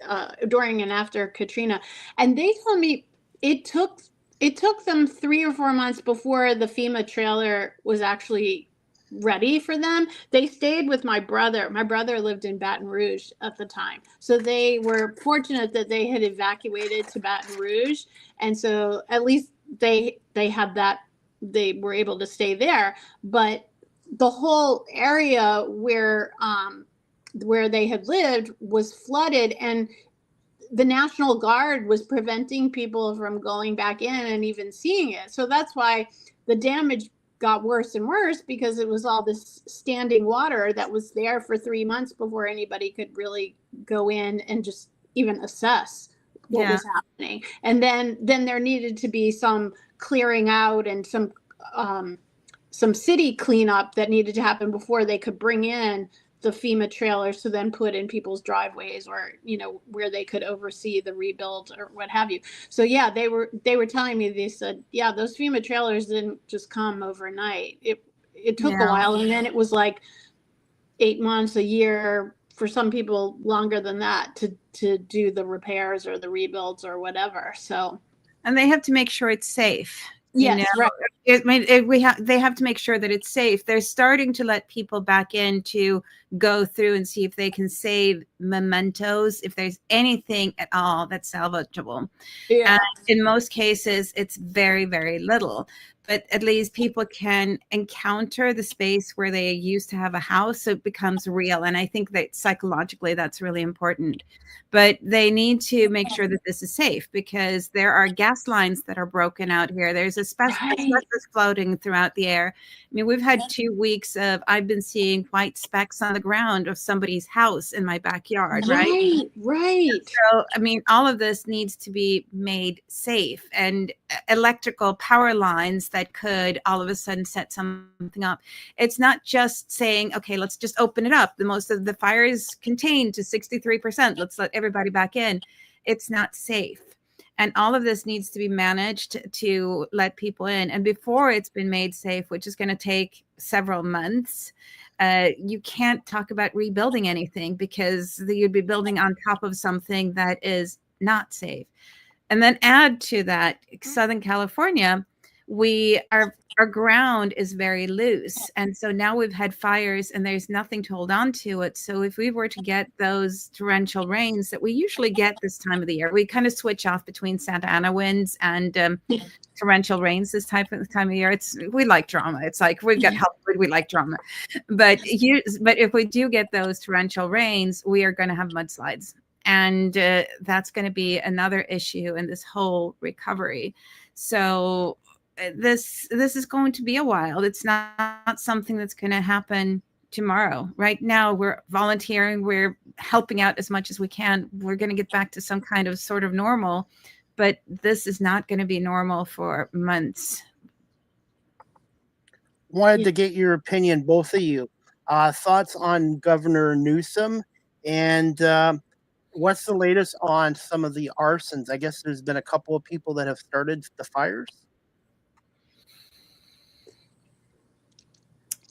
and after Katrina. And they told me it took them 3 or 4 months before the FEMA trailer was actually ready for them. They stayed with my brother. My brother lived in Baton Rouge at the time. So they were fortunate that they had evacuated to Baton Rouge. And so at least they had that, they were able to stay there. But the whole area where they had lived was flooded, and the National Guard was preventing people from going back in and even seeing it. So that's why the damage got worse and worse, because it was all this standing water that was there for 3 months before anybody could really go in and just even assess what was happening. And then there needed to be some clearing out and some city cleanup that needed to happen before they could bring in the FEMA trailers to then put in people's driveways, or where they could oversee the rebuild or what have you. So they were telling me, they said, those FEMA trailers didn't just come overnight. It took a while, and then it was like 8 months, a year, for some people longer than that, to do the repairs or the rebuilds or whatever. So, and they have to make sure it's safe. Yes, right. They have to make sure that it's safe. They're starting to let people back in to go through and see if they can save mementos, if there's anything at all that's salvageable. And in most cases, it's very, very little. But at least people can encounter the space where they used to have a house, so it becomes real. And I think that psychologically, that's really important. But they need to make sure that this is safe, because there are gas lines that are broken out here. There's asbestos floating throughout the air. I mean, we've had 2 weeks of, I've been seeing white specks on the ground of somebody's house in my backyard, right? Right. So, I mean, all of this needs to be made safe, and electrical power lines that could all of a sudden set something up. It's not just saying, okay, let's just open it up. The most of the fire is contained to 63%. Let's let everybody back in. It's not safe. And all of this needs to be managed to let people in. And before it's been made safe, which is going to take several months, you can't talk about rebuilding anything, because you'd be building on top of something that is not safe. And then add to that Southern California, our ground is very loose. And so now we've had fires and there's nothing to hold on to it. So if we were to get those torrential rains that we usually get this time of the year, we kind of switch off between Santa Ana winds and torrential rains this time of year. We like drama. It's like we've got Hollywood, we like drama. But if we do get those torrential rains, we are going to have mudslides. And that's going to be another issue in this whole recovery. So this is going to be a while. It's not something that's going to happen tomorrow. Right now, we're volunteering. We're helping out as much as we can. We're going to get back to some kind of sort of normal, but this is not going to be normal for months. Wanted to get your opinion, both of you. Thoughts on Governor Newsom, and what's the latest on some of the arsons? I guess there's been a couple of people that have started the fires.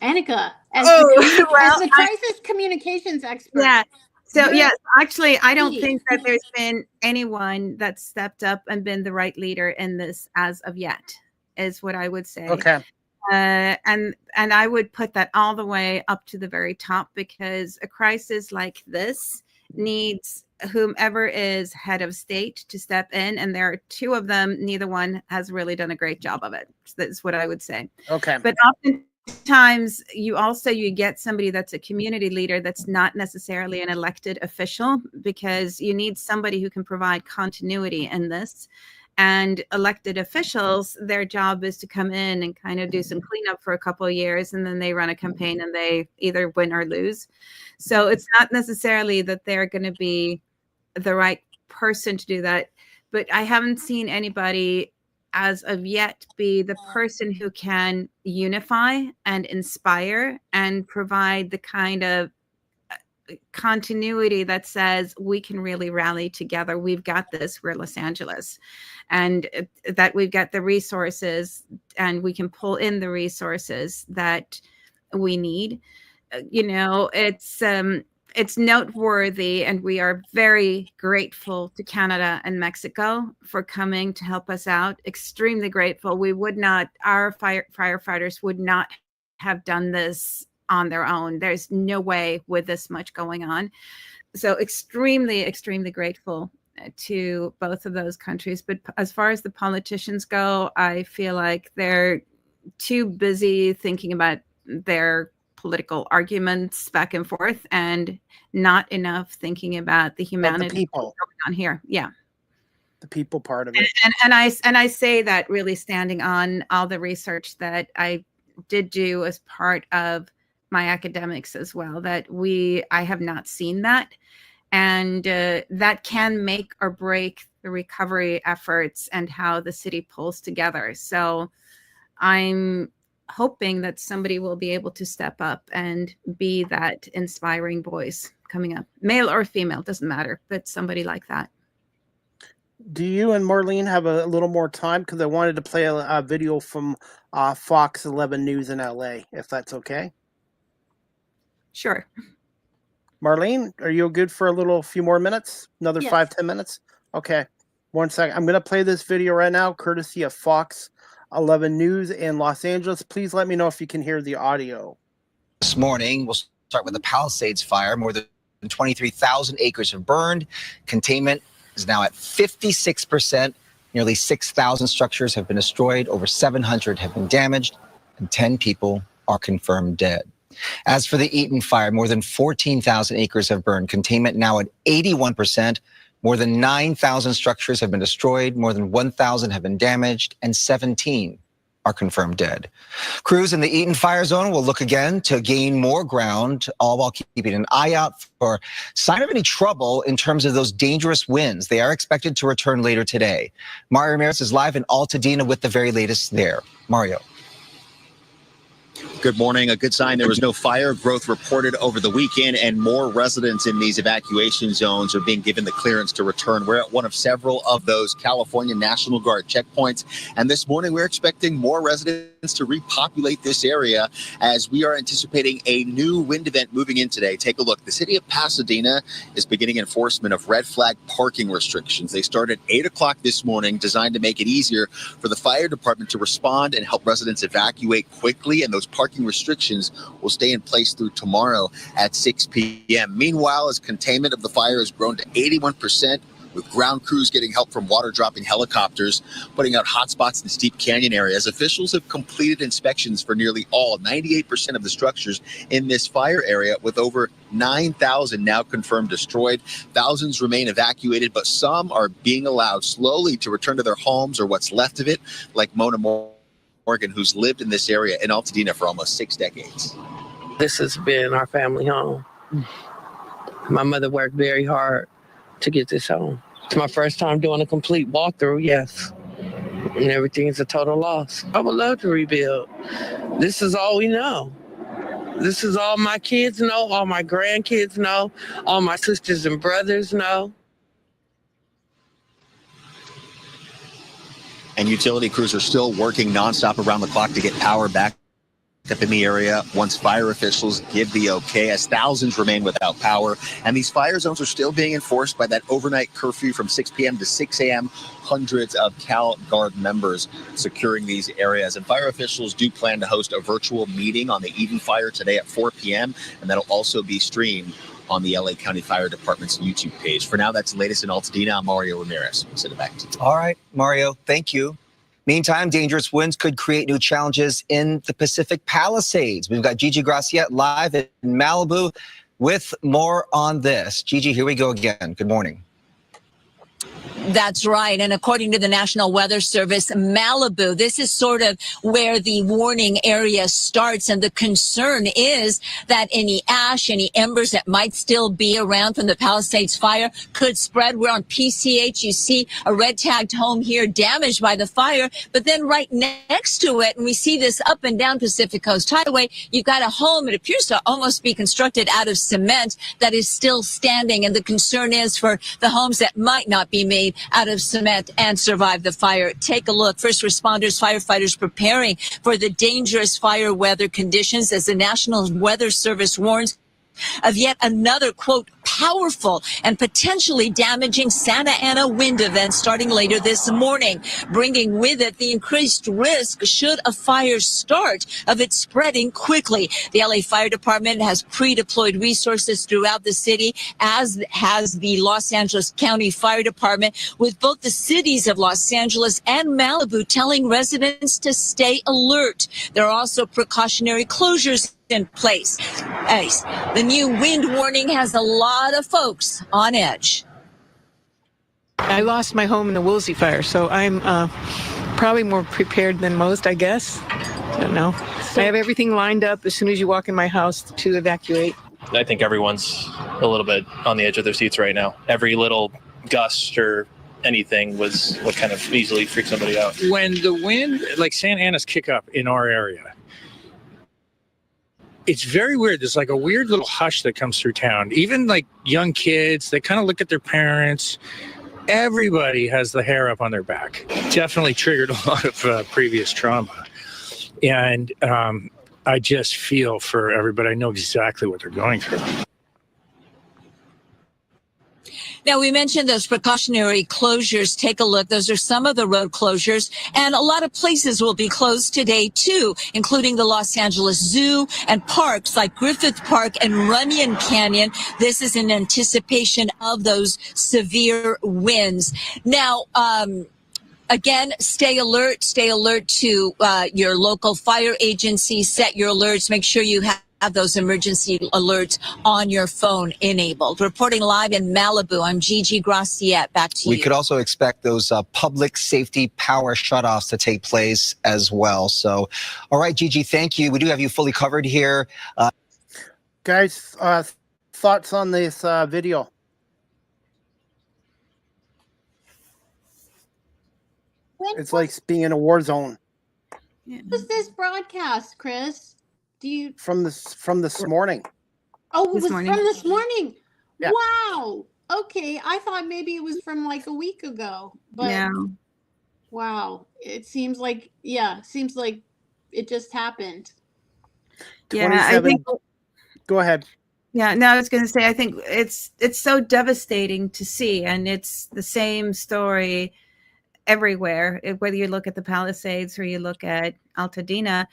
Annika, as the crisis communications expert. Yeah. So yes, actually, I don't think that there's been anyone that's stepped up and been the right leader in this as of yet, is what I would say. Okay. And I would put that all the way up to the very top, because a crisis like this needs whomever is head of state to step in, and there are two of them. Neither one has really done a great job of it. That's what I would say. Okay. But oftentimes you get somebody that's a community leader that's not necessarily an elected official, because you need somebody who can provide continuity in this. And elected officials, their job is to come in and kind of do some cleanup for a couple of years, and then they run a campaign and they either win or lose. So it's not necessarily that they're going to be the right person to do that. But I haven't seen anybody as of yet be the person who can unify and inspire and provide the kind of continuity that says we can really rally together. We've got this. We're Los Angeles, and that we've got the resources, and we can pull in the resources that we need. It's noteworthy, and we are very grateful to Canada and Mexico for coming to help us out. Extremely grateful. Our firefighters would not have done this on their own. There's no way with this much going on. So extremely, extremely grateful to both of those countries. But as far as the politicians go, I feel like they're too busy thinking about their political arguments back and forth, and not enough thinking about the humanity the people going on here. Yeah. The people part of it. And I say that really standing on all the research that I did do as part of my academics as well, that I have not seen that. And that can make or break the recovery efforts and how the city pulls together. So I'm hoping that somebody will be able to step up and be that inspiring voice coming up, male or female, doesn't matter, but somebody like that. Do you and Marlene have a little more time? Because I wanted to play a video from Fox 11 News in LA, if that's okay. Sure. Marlene, are you good for a few more minutes? Another 5-10 minutes? Okay. 1 second. I'm going to play this video right now, courtesy of Fox 11 News in Los Angeles. Please let me know if you can hear the audio. This morning, we'll start with the Palisades fire. More than 23,000 acres have burned. Containment is now at 56%. Nearly 6,000 structures have been destroyed. Over 700 have been damaged, and 10 people are confirmed dead. As for the Eaton fire, more than 14,000 acres have burned. Containment now at 81%. More than 9,000 structures have been destroyed. More than 1,000 have been damaged, and 17 are confirmed dead. Crews in the Eaton fire zone will look again to gain more ground, all while keeping an eye out for sign of any trouble in terms of those dangerous winds. They are expected to return later today. Mario Ramirez is live in Altadena with the very latest there. Mario. Good morning. A good sign there was no fire growth reported over the weekend, and more residents in these evacuation zones are being given the clearance to return. We're at one of several of those California National Guard checkpoints, and this morning we're expecting more residents to repopulate this area as we are anticipating a new wind event moving in today. Take a look. The city of Pasadena is beginning enforcement of red flag parking restrictions. They started at 8 o'clock this morning, designed to make it easier for the fire department to respond and help residents evacuate quickly, and those parking restrictions will stay in place through tomorrow at 6 p.m. Meanwhile, as containment of the fire has grown to 81%, with ground crews getting help from water-dropping helicopters, putting out hotspots in steep canyon areas, officials have completed inspections for nearly all 98% of the structures in this fire area, with over 9,000 now confirmed destroyed. Thousands remain evacuated, but some are being allowed slowly to return to their homes or what's left of it, like Mona Morgan, who's lived in this area in Altadena for almost 6 decades. This has been our family home. My mother worked very hard to get this home. It's my first time doing a complete walkthrough, yes. And everything is a total loss. I would love to rebuild. This is all we know. This is all my kids know, all my grandkids know, all my sisters and brothers know. And utility crews are still working nonstop around the clock to get power back up in the area once fire officials give the okay, as thousands remain without power. And these fire zones are still being enforced by that overnight curfew from 6 p.m. to 6 a.m. Hundreds of Cal Guard members securing these areas. And fire officials do plan to host a virtual meeting on the Eden fire today at 4 p.m. And that'll also be streamed on the LA County Fire Department's YouTube page. For now, that's the latest in Altadena. I'm Mario Ramirez. I'll send it back to you. All right, Mario, thank you. Meantime, dangerous winds could create new challenges in the Pacific Palisades. We've got Gigi Graciette live in Malibu with more on this. Gigi, here we go again. Good morning. That's right. And according to the National Weather Service, Malibu, this is sort of where the warning area starts. And the concern is that any ash, any embers that might still be around from the Palisades fire could spread. We're on PCH. You see a red tagged home here damaged by the fire. But then right next to it, and we see this up and down Pacific Coast Highway, you've got a home. It appears to almost be constructed out of cement that is still standing. And the concern is for the homes that might not be made out of cement and survive the fire. Take a look. First responders, firefighters preparing for the dangerous fire weather conditions as the National Weather Service warns of yet another, quote, powerful and potentially damaging Santa Ana wind event starting later this morning, bringing with it the increased risk should a fire start of it spreading quickly. The LA Fire Department has pre-deployed resources throughout the city, as has the Los Angeles County Fire Department, with both the cities of Los Angeles and Malibu telling residents to stay alert. There are also precautionary closures in place. The new wind warning has a lot of folks on edge. I lost my home in the Woolsey fire, so I'm probably more prepared than most, I guess. I don't know. I have everything lined up as soon as you walk in my house to evacuate. I think everyone's a little bit on the edge of their seats right now. Every little gust or anything was what kind of easily freak somebody out. When the wind, like Santa Ana's kick up in our area, it's very weird. There's like a weird little hush that comes through town. Even like young kids, they kind of look at their parents. Everybody has the hair up on their back. Definitely triggered a lot of previous trauma. And I just feel for everybody. I know exactly what they're going through. Now, we mentioned those precautionary closures. Take a look. Those are some of the road closures. And a lot of places will be closed today, too, including the Los Angeles Zoo and parks like Griffith Park and Runyon Canyon. This is in anticipation of those severe winds. Now, again, stay alert to your local fire agency. Set your alerts. Make sure you have those emergency alerts on your phone enabled. Reporting live in Malibu, I'm Gigi Graciette. Back to you. We could also expect those public safety power shutoffs to take place as well. So, all right, Gigi, thank you. We do have you fully covered here. Guys, thoughts on this video? It's like being in a war zone. What was this broadcast, Chris? Do you? From this morning. Oh, it This was morning. from this morning. Yeah. Wow. Okay, I thought maybe it was from like a week ago, but No. wow, it seems like it just happened. Yeah, I 27. think. Go ahead. Yeah, no, I was going to say, I think it's so devastating to see, and it's the same story everywhere. Whether you look at the Palisades or you look at Altadena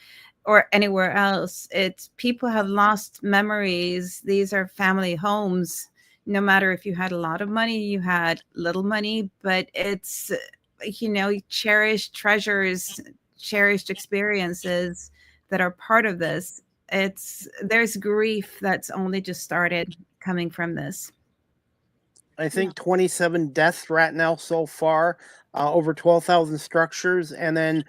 or anywhere else, it's people have lost memories. These are family homes. No matter if you had a lot of money, you had little money, but it's, cherished treasures, cherished experiences that are part of this. There's grief that's only just started coming from this. I think 27 deaths right now so far, over 12,000 structures, and then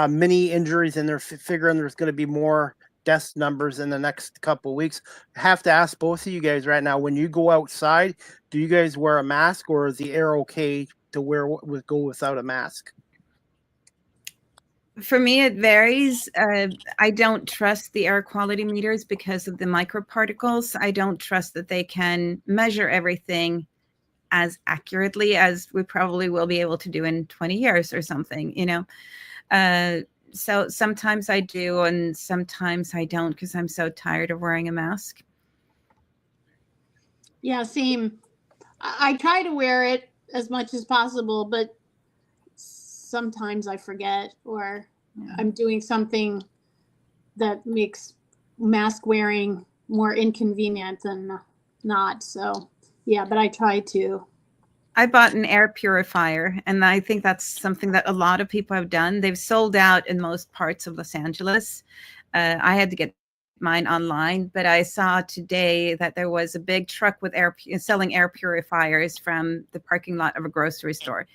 many injuries, and they're figuring there's going to be more death numbers in the next couple of weeks. I have to ask both of you guys right now, when you go outside, do you guys wear a mask, or is the air okay to go without a mask? For me, it varies. I don't trust the air quality meters because of the microparticles. I don't trust that they can measure everything as accurately as we probably will be able to do in 20 years or something, So sometimes I do, and sometimes I don't, because I'm so tired of wearing a mask. Yeah, same. I try to wear it as much as possible, but sometimes I forget, or I'm doing something that makes mask wearing more inconvenient than not. So yeah, but I try to. I bought an air purifier, and I think that's something that a lot of people have done. They've sold out in most parts of Los Angeles. I had to get mine online, but I saw today that there was a big truck with selling air purifiers from the parking lot of a grocery store.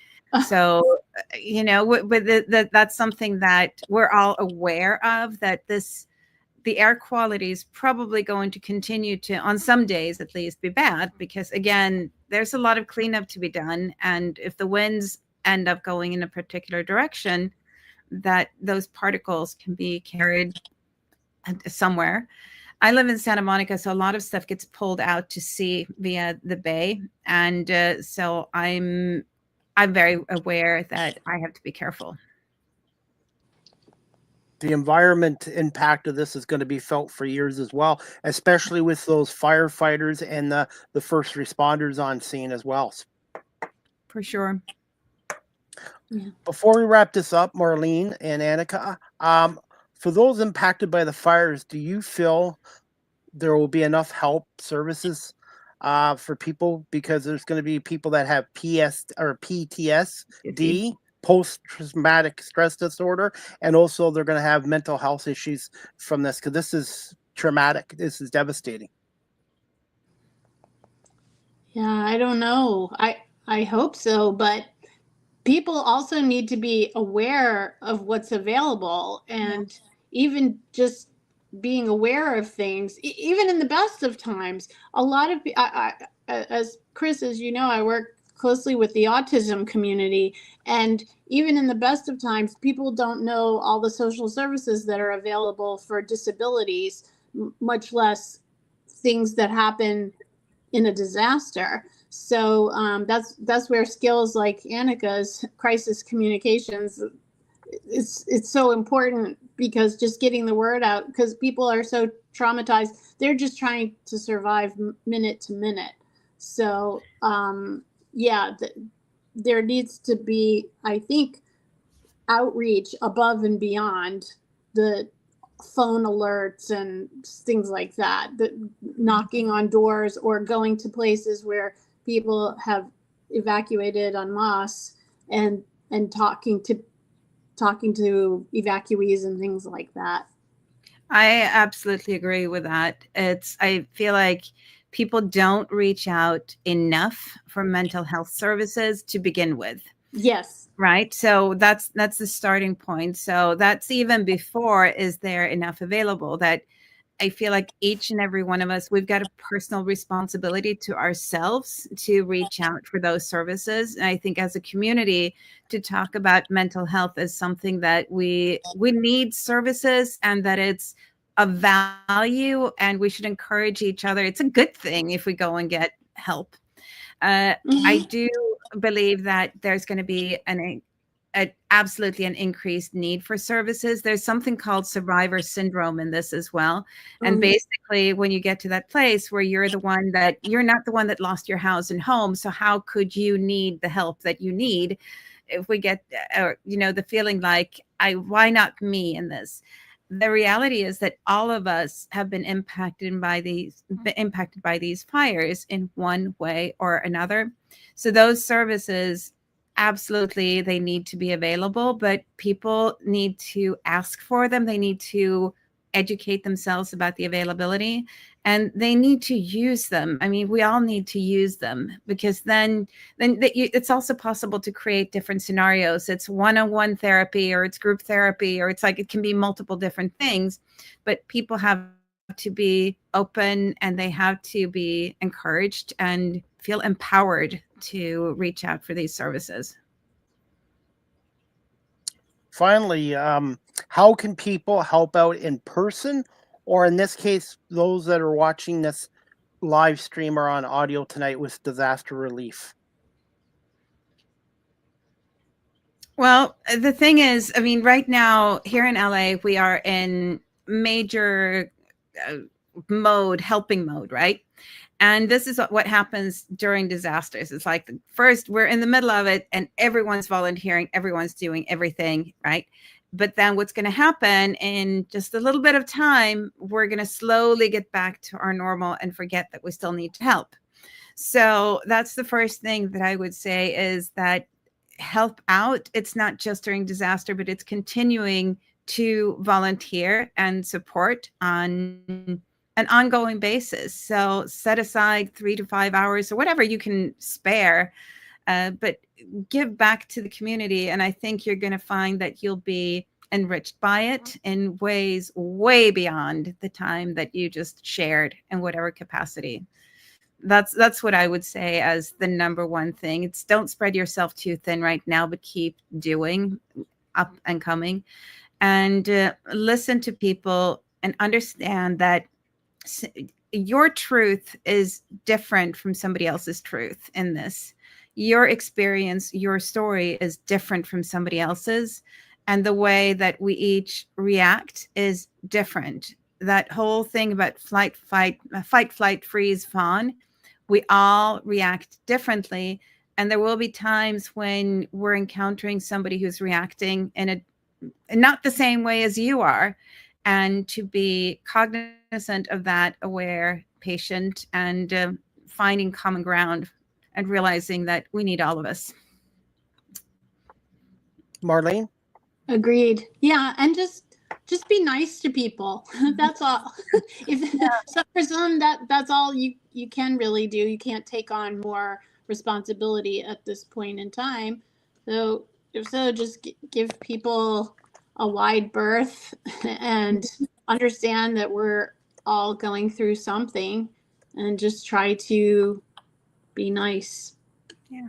So, that's something that we're all aware of, that the air quality is probably going to continue to, on some days at least, be bad, because again, there's a lot of cleanup to be done. And if the winds end up going in a particular direction, that those particles can be carried somewhere. I live in Santa Monica, so a lot of stuff gets pulled out to sea via the bay. And so I'm very aware that I have to be careful. The environment impact of this is going to be felt for years as well, especially with those firefighters and the first responders on scene as well. For sure. Yeah. Before we wrap this up, Marlene and Annika, for those impacted by the fires, do you feel there will be enough help services for people? Because there's going to be people that have PTSD, post-traumatic stress disorder, and also they're going to have mental health issues from this, because this is traumatic. This is devastating. Yeah, I don't know. I hope so, but people also need to be aware of what's available, and even just being aware of things, even in the best of times. A lot of, as Chris, as you know, I work closely with the autism community, and even in the best of times, people don't know all the social services that are available for disabilities, much less things that happen in a disaster. So that's where skills like Annika's crisis communications, it's so important, because just getting the word out, because people are so traumatized, they're just trying to survive minute to minute. So there needs to be, I think, outreach above and beyond the phone alerts and things like that, knocking on doors or going to places where people have evacuated en masse, and talking to evacuees and things like that. I absolutely agree with that. I feel like people don't reach out enough for mental health services to begin with. Yes. Right. So that's the starting point. So that's even before, is there enough available? That I feel like each and every one of us, we've got a personal responsibility to ourselves to reach out for those services. And I think as a community, to talk about mental health as something that we need services, and that it's of value, and we should encourage each other. It's a good thing if we go and get help. I do believe that there's going to be absolutely an increased need for services. There's something called survivor syndrome in this as well. And basically, when you get to that place where you're not the one that lost your house and home, so how could you need the help that you need? If we get, the feeling like, why not me in this? The reality is that all of us have been impacted by these fires in one way or another. So those services, absolutely, they need to be available, but people need to ask for them. They need to educate themselves about the availability, and they need to use them. I mean, we all need to use them, because then it's also possible to create different scenarios. It's one-on-one therapy, or it's group therapy, or it's like, it can be multiple different things, but people have to be open, and they have to be encouraged and feel empowered to reach out for these services. Finally, how can people help out in person, or in this case, those that are watching this live stream or on audio tonight, with disaster relief? Well, the thing is, I mean, right now here in LA, we are in major helping mode, right? And this is what happens during disasters. It's like, first, we're in the middle of it and everyone's volunteering, everyone's doing everything, right? But then what's going to happen in just a little bit of time, we're going to slowly get back to our normal and forget that we still need to help. So that's the first thing that I would say, is that help out. It's not just during disaster, but it's continuing to volunteer and support on an ongoing basis. So set aside 3 to 5 hours or whatever you can spare, but give back to the community. And I think you're going to find that you'll be enriched by it in ways way beyond the time that you just shared in whatever capacity. That's what I would say as the number one thing. It's, don't spread yourself too thin right now, but keep doing, up and coming, and listen to people and understand that your truth is different from somebody else's truth in this. Your experience, your story is different from somebody else's. And the way that we each react is different. That whole thing about fight, flight, freeze, fawn, we all react differently. And there will be times when we're encountering somebody who's reacting in not the same way as you are. And to be cognizant of that, aware, patient, and finding common ground, and realizing that we need all of us. Marlene? Agreed. Yeah, and just be nice to people. That's all. So for some, that's all you can really do. You can't take on more responsibility at this point in time. So just give people a wide berth and understand that we're all going through something, and just try to be nice. Yeah.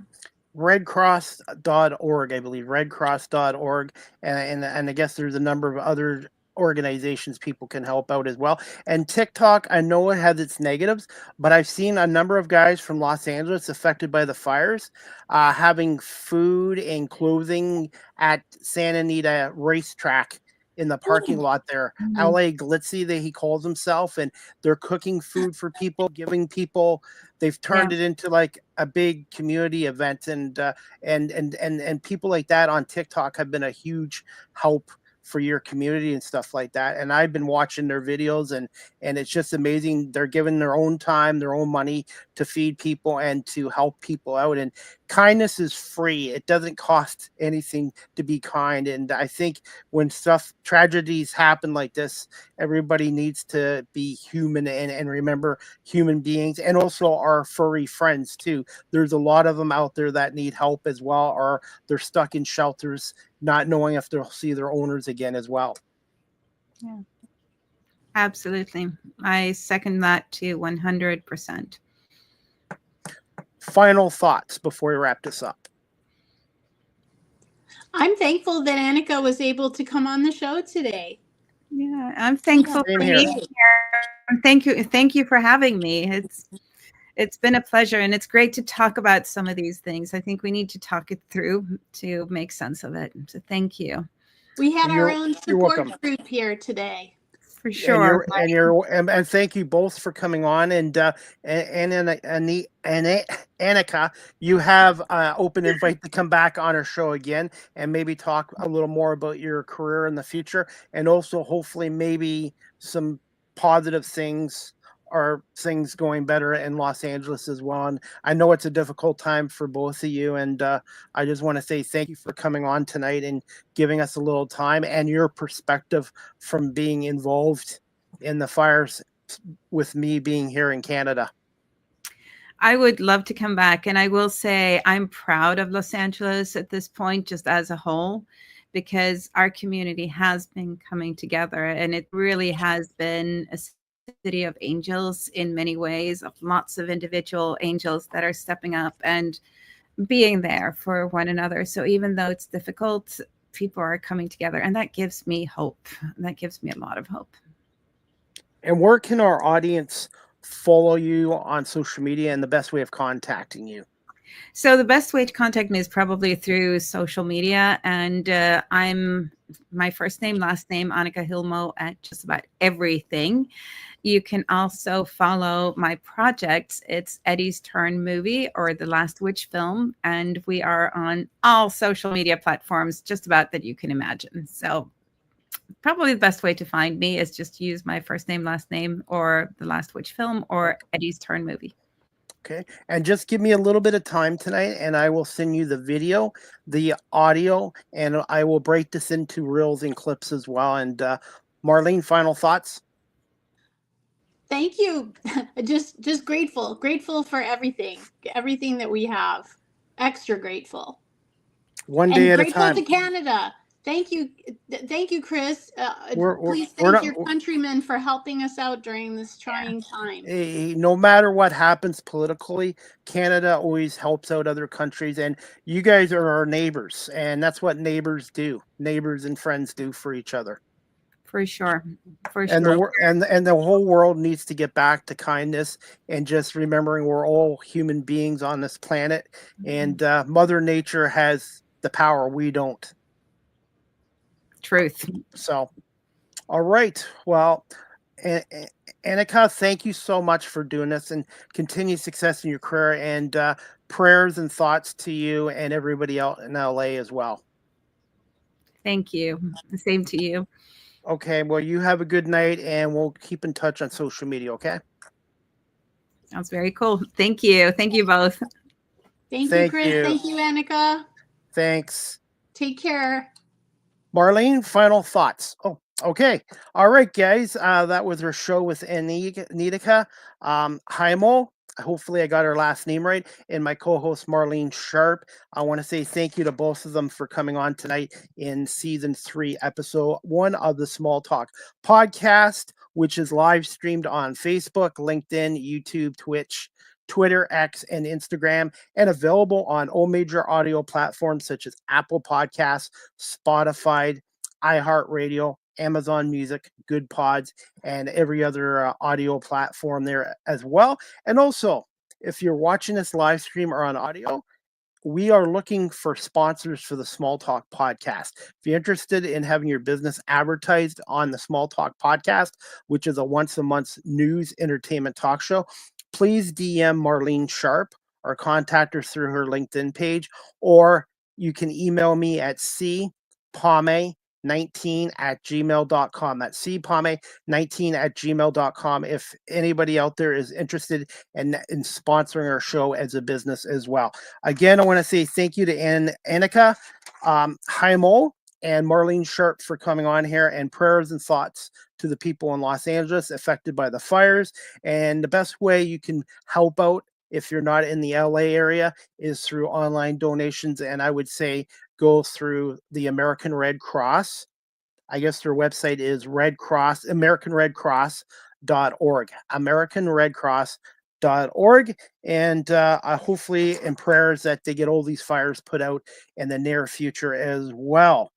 redcross.org, I believe, redcross.org. And I guess there's a number of other organizations people can help out as well. And TikTok, I know it has its negatives, but I've seen a number of guys from Los Angeles affected by the fires having food and clothing at Santa Anita racetrack in the parking lot there. LA Glitzy, he calls himself, and they're cooking food for people, giving people. They've turned it into like a big community event, and people like that on TikTok have been a huge help for your community and stuff like that. And I've been watching their videos, and it's just amazing. They're giving their own time, their own money to feed people and to help people out. And kindness is free. It doesn't cost anything to be kind. And I think when tragedies happen like this, everybody needs to be human and remember human beings, and also our furry friends too. There's a lot of them out there that need help as well, or they're stuck in shelters, not knowing if they'll see their owners again as well. Yeah, absolutely. I second that to 100%. Final thoughts before we wrap this up. I'm thankful that Annika was able to come on the show today. Yeah, I'm thankful Same for here. being here. Thank you for having me. It's been a pleasure, and it's great to talk about some of these things. I think we need to talk it through to make sense of it. So thank you. We had our You're own you're welcome. support group here today. For sure. And thank you both for coming on. And Annika, you have open invite to come back on our show again and maybe talk a little more about your career in the future, and also hopefully maybe some positive things or things going better in Los Angeles as well. And I know it's a difficult time for both of you, and I just want to say thank you for coming on tonight and giving us a little time and your perspective from being involved in the fires with me being here in Canada. I would love to come back. And I will say I'm proud of Los Angeles at this point, just as a whole, because our community has been coming together, and it really has been a city of angels in many ways, of lots of individual angels that are stepping up and being there for one another. So even though it's difficult, people are coming together, and that gives me hope. That gives me a lot of hope. And where can our audience follow you on social media and the best way of contacting you? So the best way to contact me is probably through social media. And I'm my first name, last name, Annika Hylmö, at just about everything. You can also follow my projects. It's Eddie's Turn Movie, or The Last Witch Film. And we are on all social media platforms, just about that you can imagine. So probably the best way to find me is just use my first name, last name, or The Last Witch Film, or Eddie's Turn Movie. Okay. And just give me a little bit of time tonight, and I will send you the video, the audio, and I will break this into reels and clips as well. And Marlene, final thoughts? Thank you. Just grateful for everything that we have. Extra grateful. One And day at a grateful time. to Canada. Thank you, Chris. Please we're thank not- your countrymen for helping us out during this trying time. No matter what happens politically, Canada always helps out other countries, and you guys are our neighbors, and that's what neighbors do. Neighbors and friends do for each other. For sure. For And sure. the whole world needs to get back to kindness and just remembering we're all human beings on this planet, and Mother Nature has the power, we don't. Truth. So, all right. Well, Annika, thank you so much for doing this, and continued success in your career, and prayers and thoughts to you and everybody out in LA as well. Thank you. The same to you. Okay. Well, you have a good night, and we'll keep in touch on social media. Okay. Sounds very cool. Thank you. Thank you both. Thank you, Thank Chris. you. Thank you, Annika. Thanks. Take care. Marlene, final thoughts. Oh, okay. All right, guys. That was our show with Annika Hylmö. Hopefully I got her last name right. And my co-host, Marlene Sharp. I want to say thank you to both of them for coming on tonight in season 3, episode 1 of the Small Talk podcast, which is live streamed on Facebook, LinkedIn, YouTube, Twitch, Twitter, X, and Instagram, and available on all major audio platforms such as Apple Podcasts, Spotify, iHeartRadio, Amazon Music, Good Pods, and every other audio platform there as well. And also, if you're watching this live stream or on audio, we are looking for sponsors for the Small Talk podcast. If you're interested in having your business advertised on the Small Talk podcast, which is a once a month news entertainment talk show, please DM Marlene Sharp or contact her through her LinkedIn page, or you can email me at cpomay19@gmail.com. That's cpomay19@gmail.com if anybody out there is interested in sponsoring our show as a business as well. Again, I want to say thank you to Annika Hylmö and Marlene Sharp for coming on here, and prayers and thoughts to the people in Los Angeles affected by the fires. And the best way you can help out if you're not in the LA area is through online donations. And I would say go through the American Red Cross. I guess their website is AmericanRedCross.org. AmericanRedCross.org. And hopefully in prayers that they get all these fires put out in the near future as well.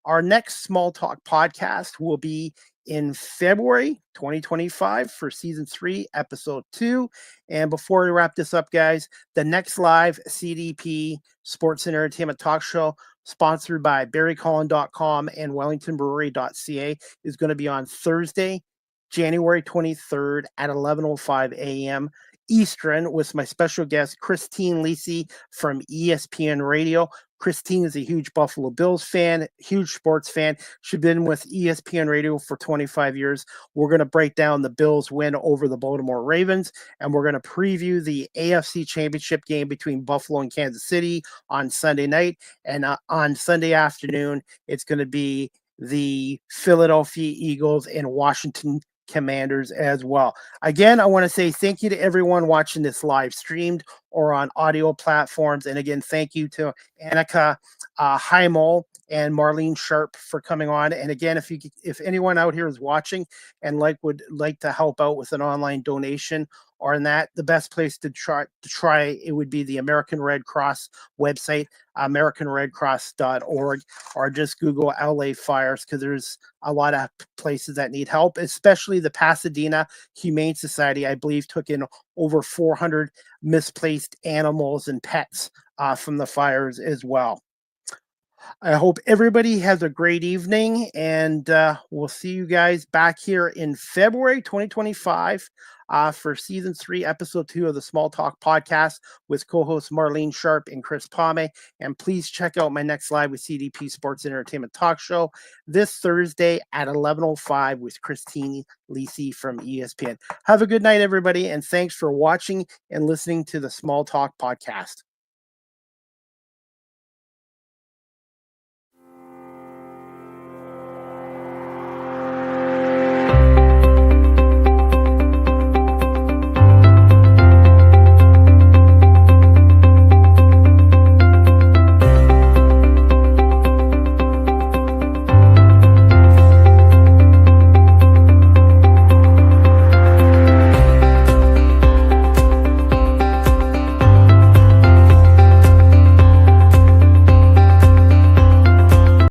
Our next Small Talk podcast will be in February 2025 for season 3, episode 2. And before we wrap this up, guys, the next live CDP Sports and Entertainment Talk Show, sponsored by BarryCollin.com and WellingtonBrewery.ca, is going to be on Thursday, January 23rd at 11:05 a.m. Eastern, with my special guest, Christine Lisi from ESPN Radio. Christine is a huge Buffalo Bills fan, huge sports fan. She's been with ESPN Radio for 25 years. We're going to break down the Bills' win over the Baltimore Ravens, and we're going to preview the AFC Championship game between Buffalo and Kansas City on Sunday night. And on Sunday afternoon, it's going to be the Philadelphia Eagles and Washington Commanders as well. Again, I want to say thank you to everyone watching this live streamed or on audio platforms. And again, thank you to Annika Hylmö and Marlene Sharp for coming on. And again, if anyone out here is watching and would like to help out with an online donation or in that, the best place to try it would be the American Red Cross website, AmericanRedCross.org, or just Google LA fires, because there's a lot of places that need help, especially the Pasadena Humane Society, I believe, took in over 400 misplaced animals and pets from the fires as well. I hope everybody has a great evening, and we'll see you guys back here in February 2025 for season 3, episode 2 of the Small Talk podcast with co-hosts Marlene Sharp and Chris Pomay. And please check out my next live with CDP Sports Entertainment Talk Show this Thursday at 11:05 with Christine Lisi from ESPN. Have a good night, everybody, and thanks for watching and listening to the Small Talk podcast.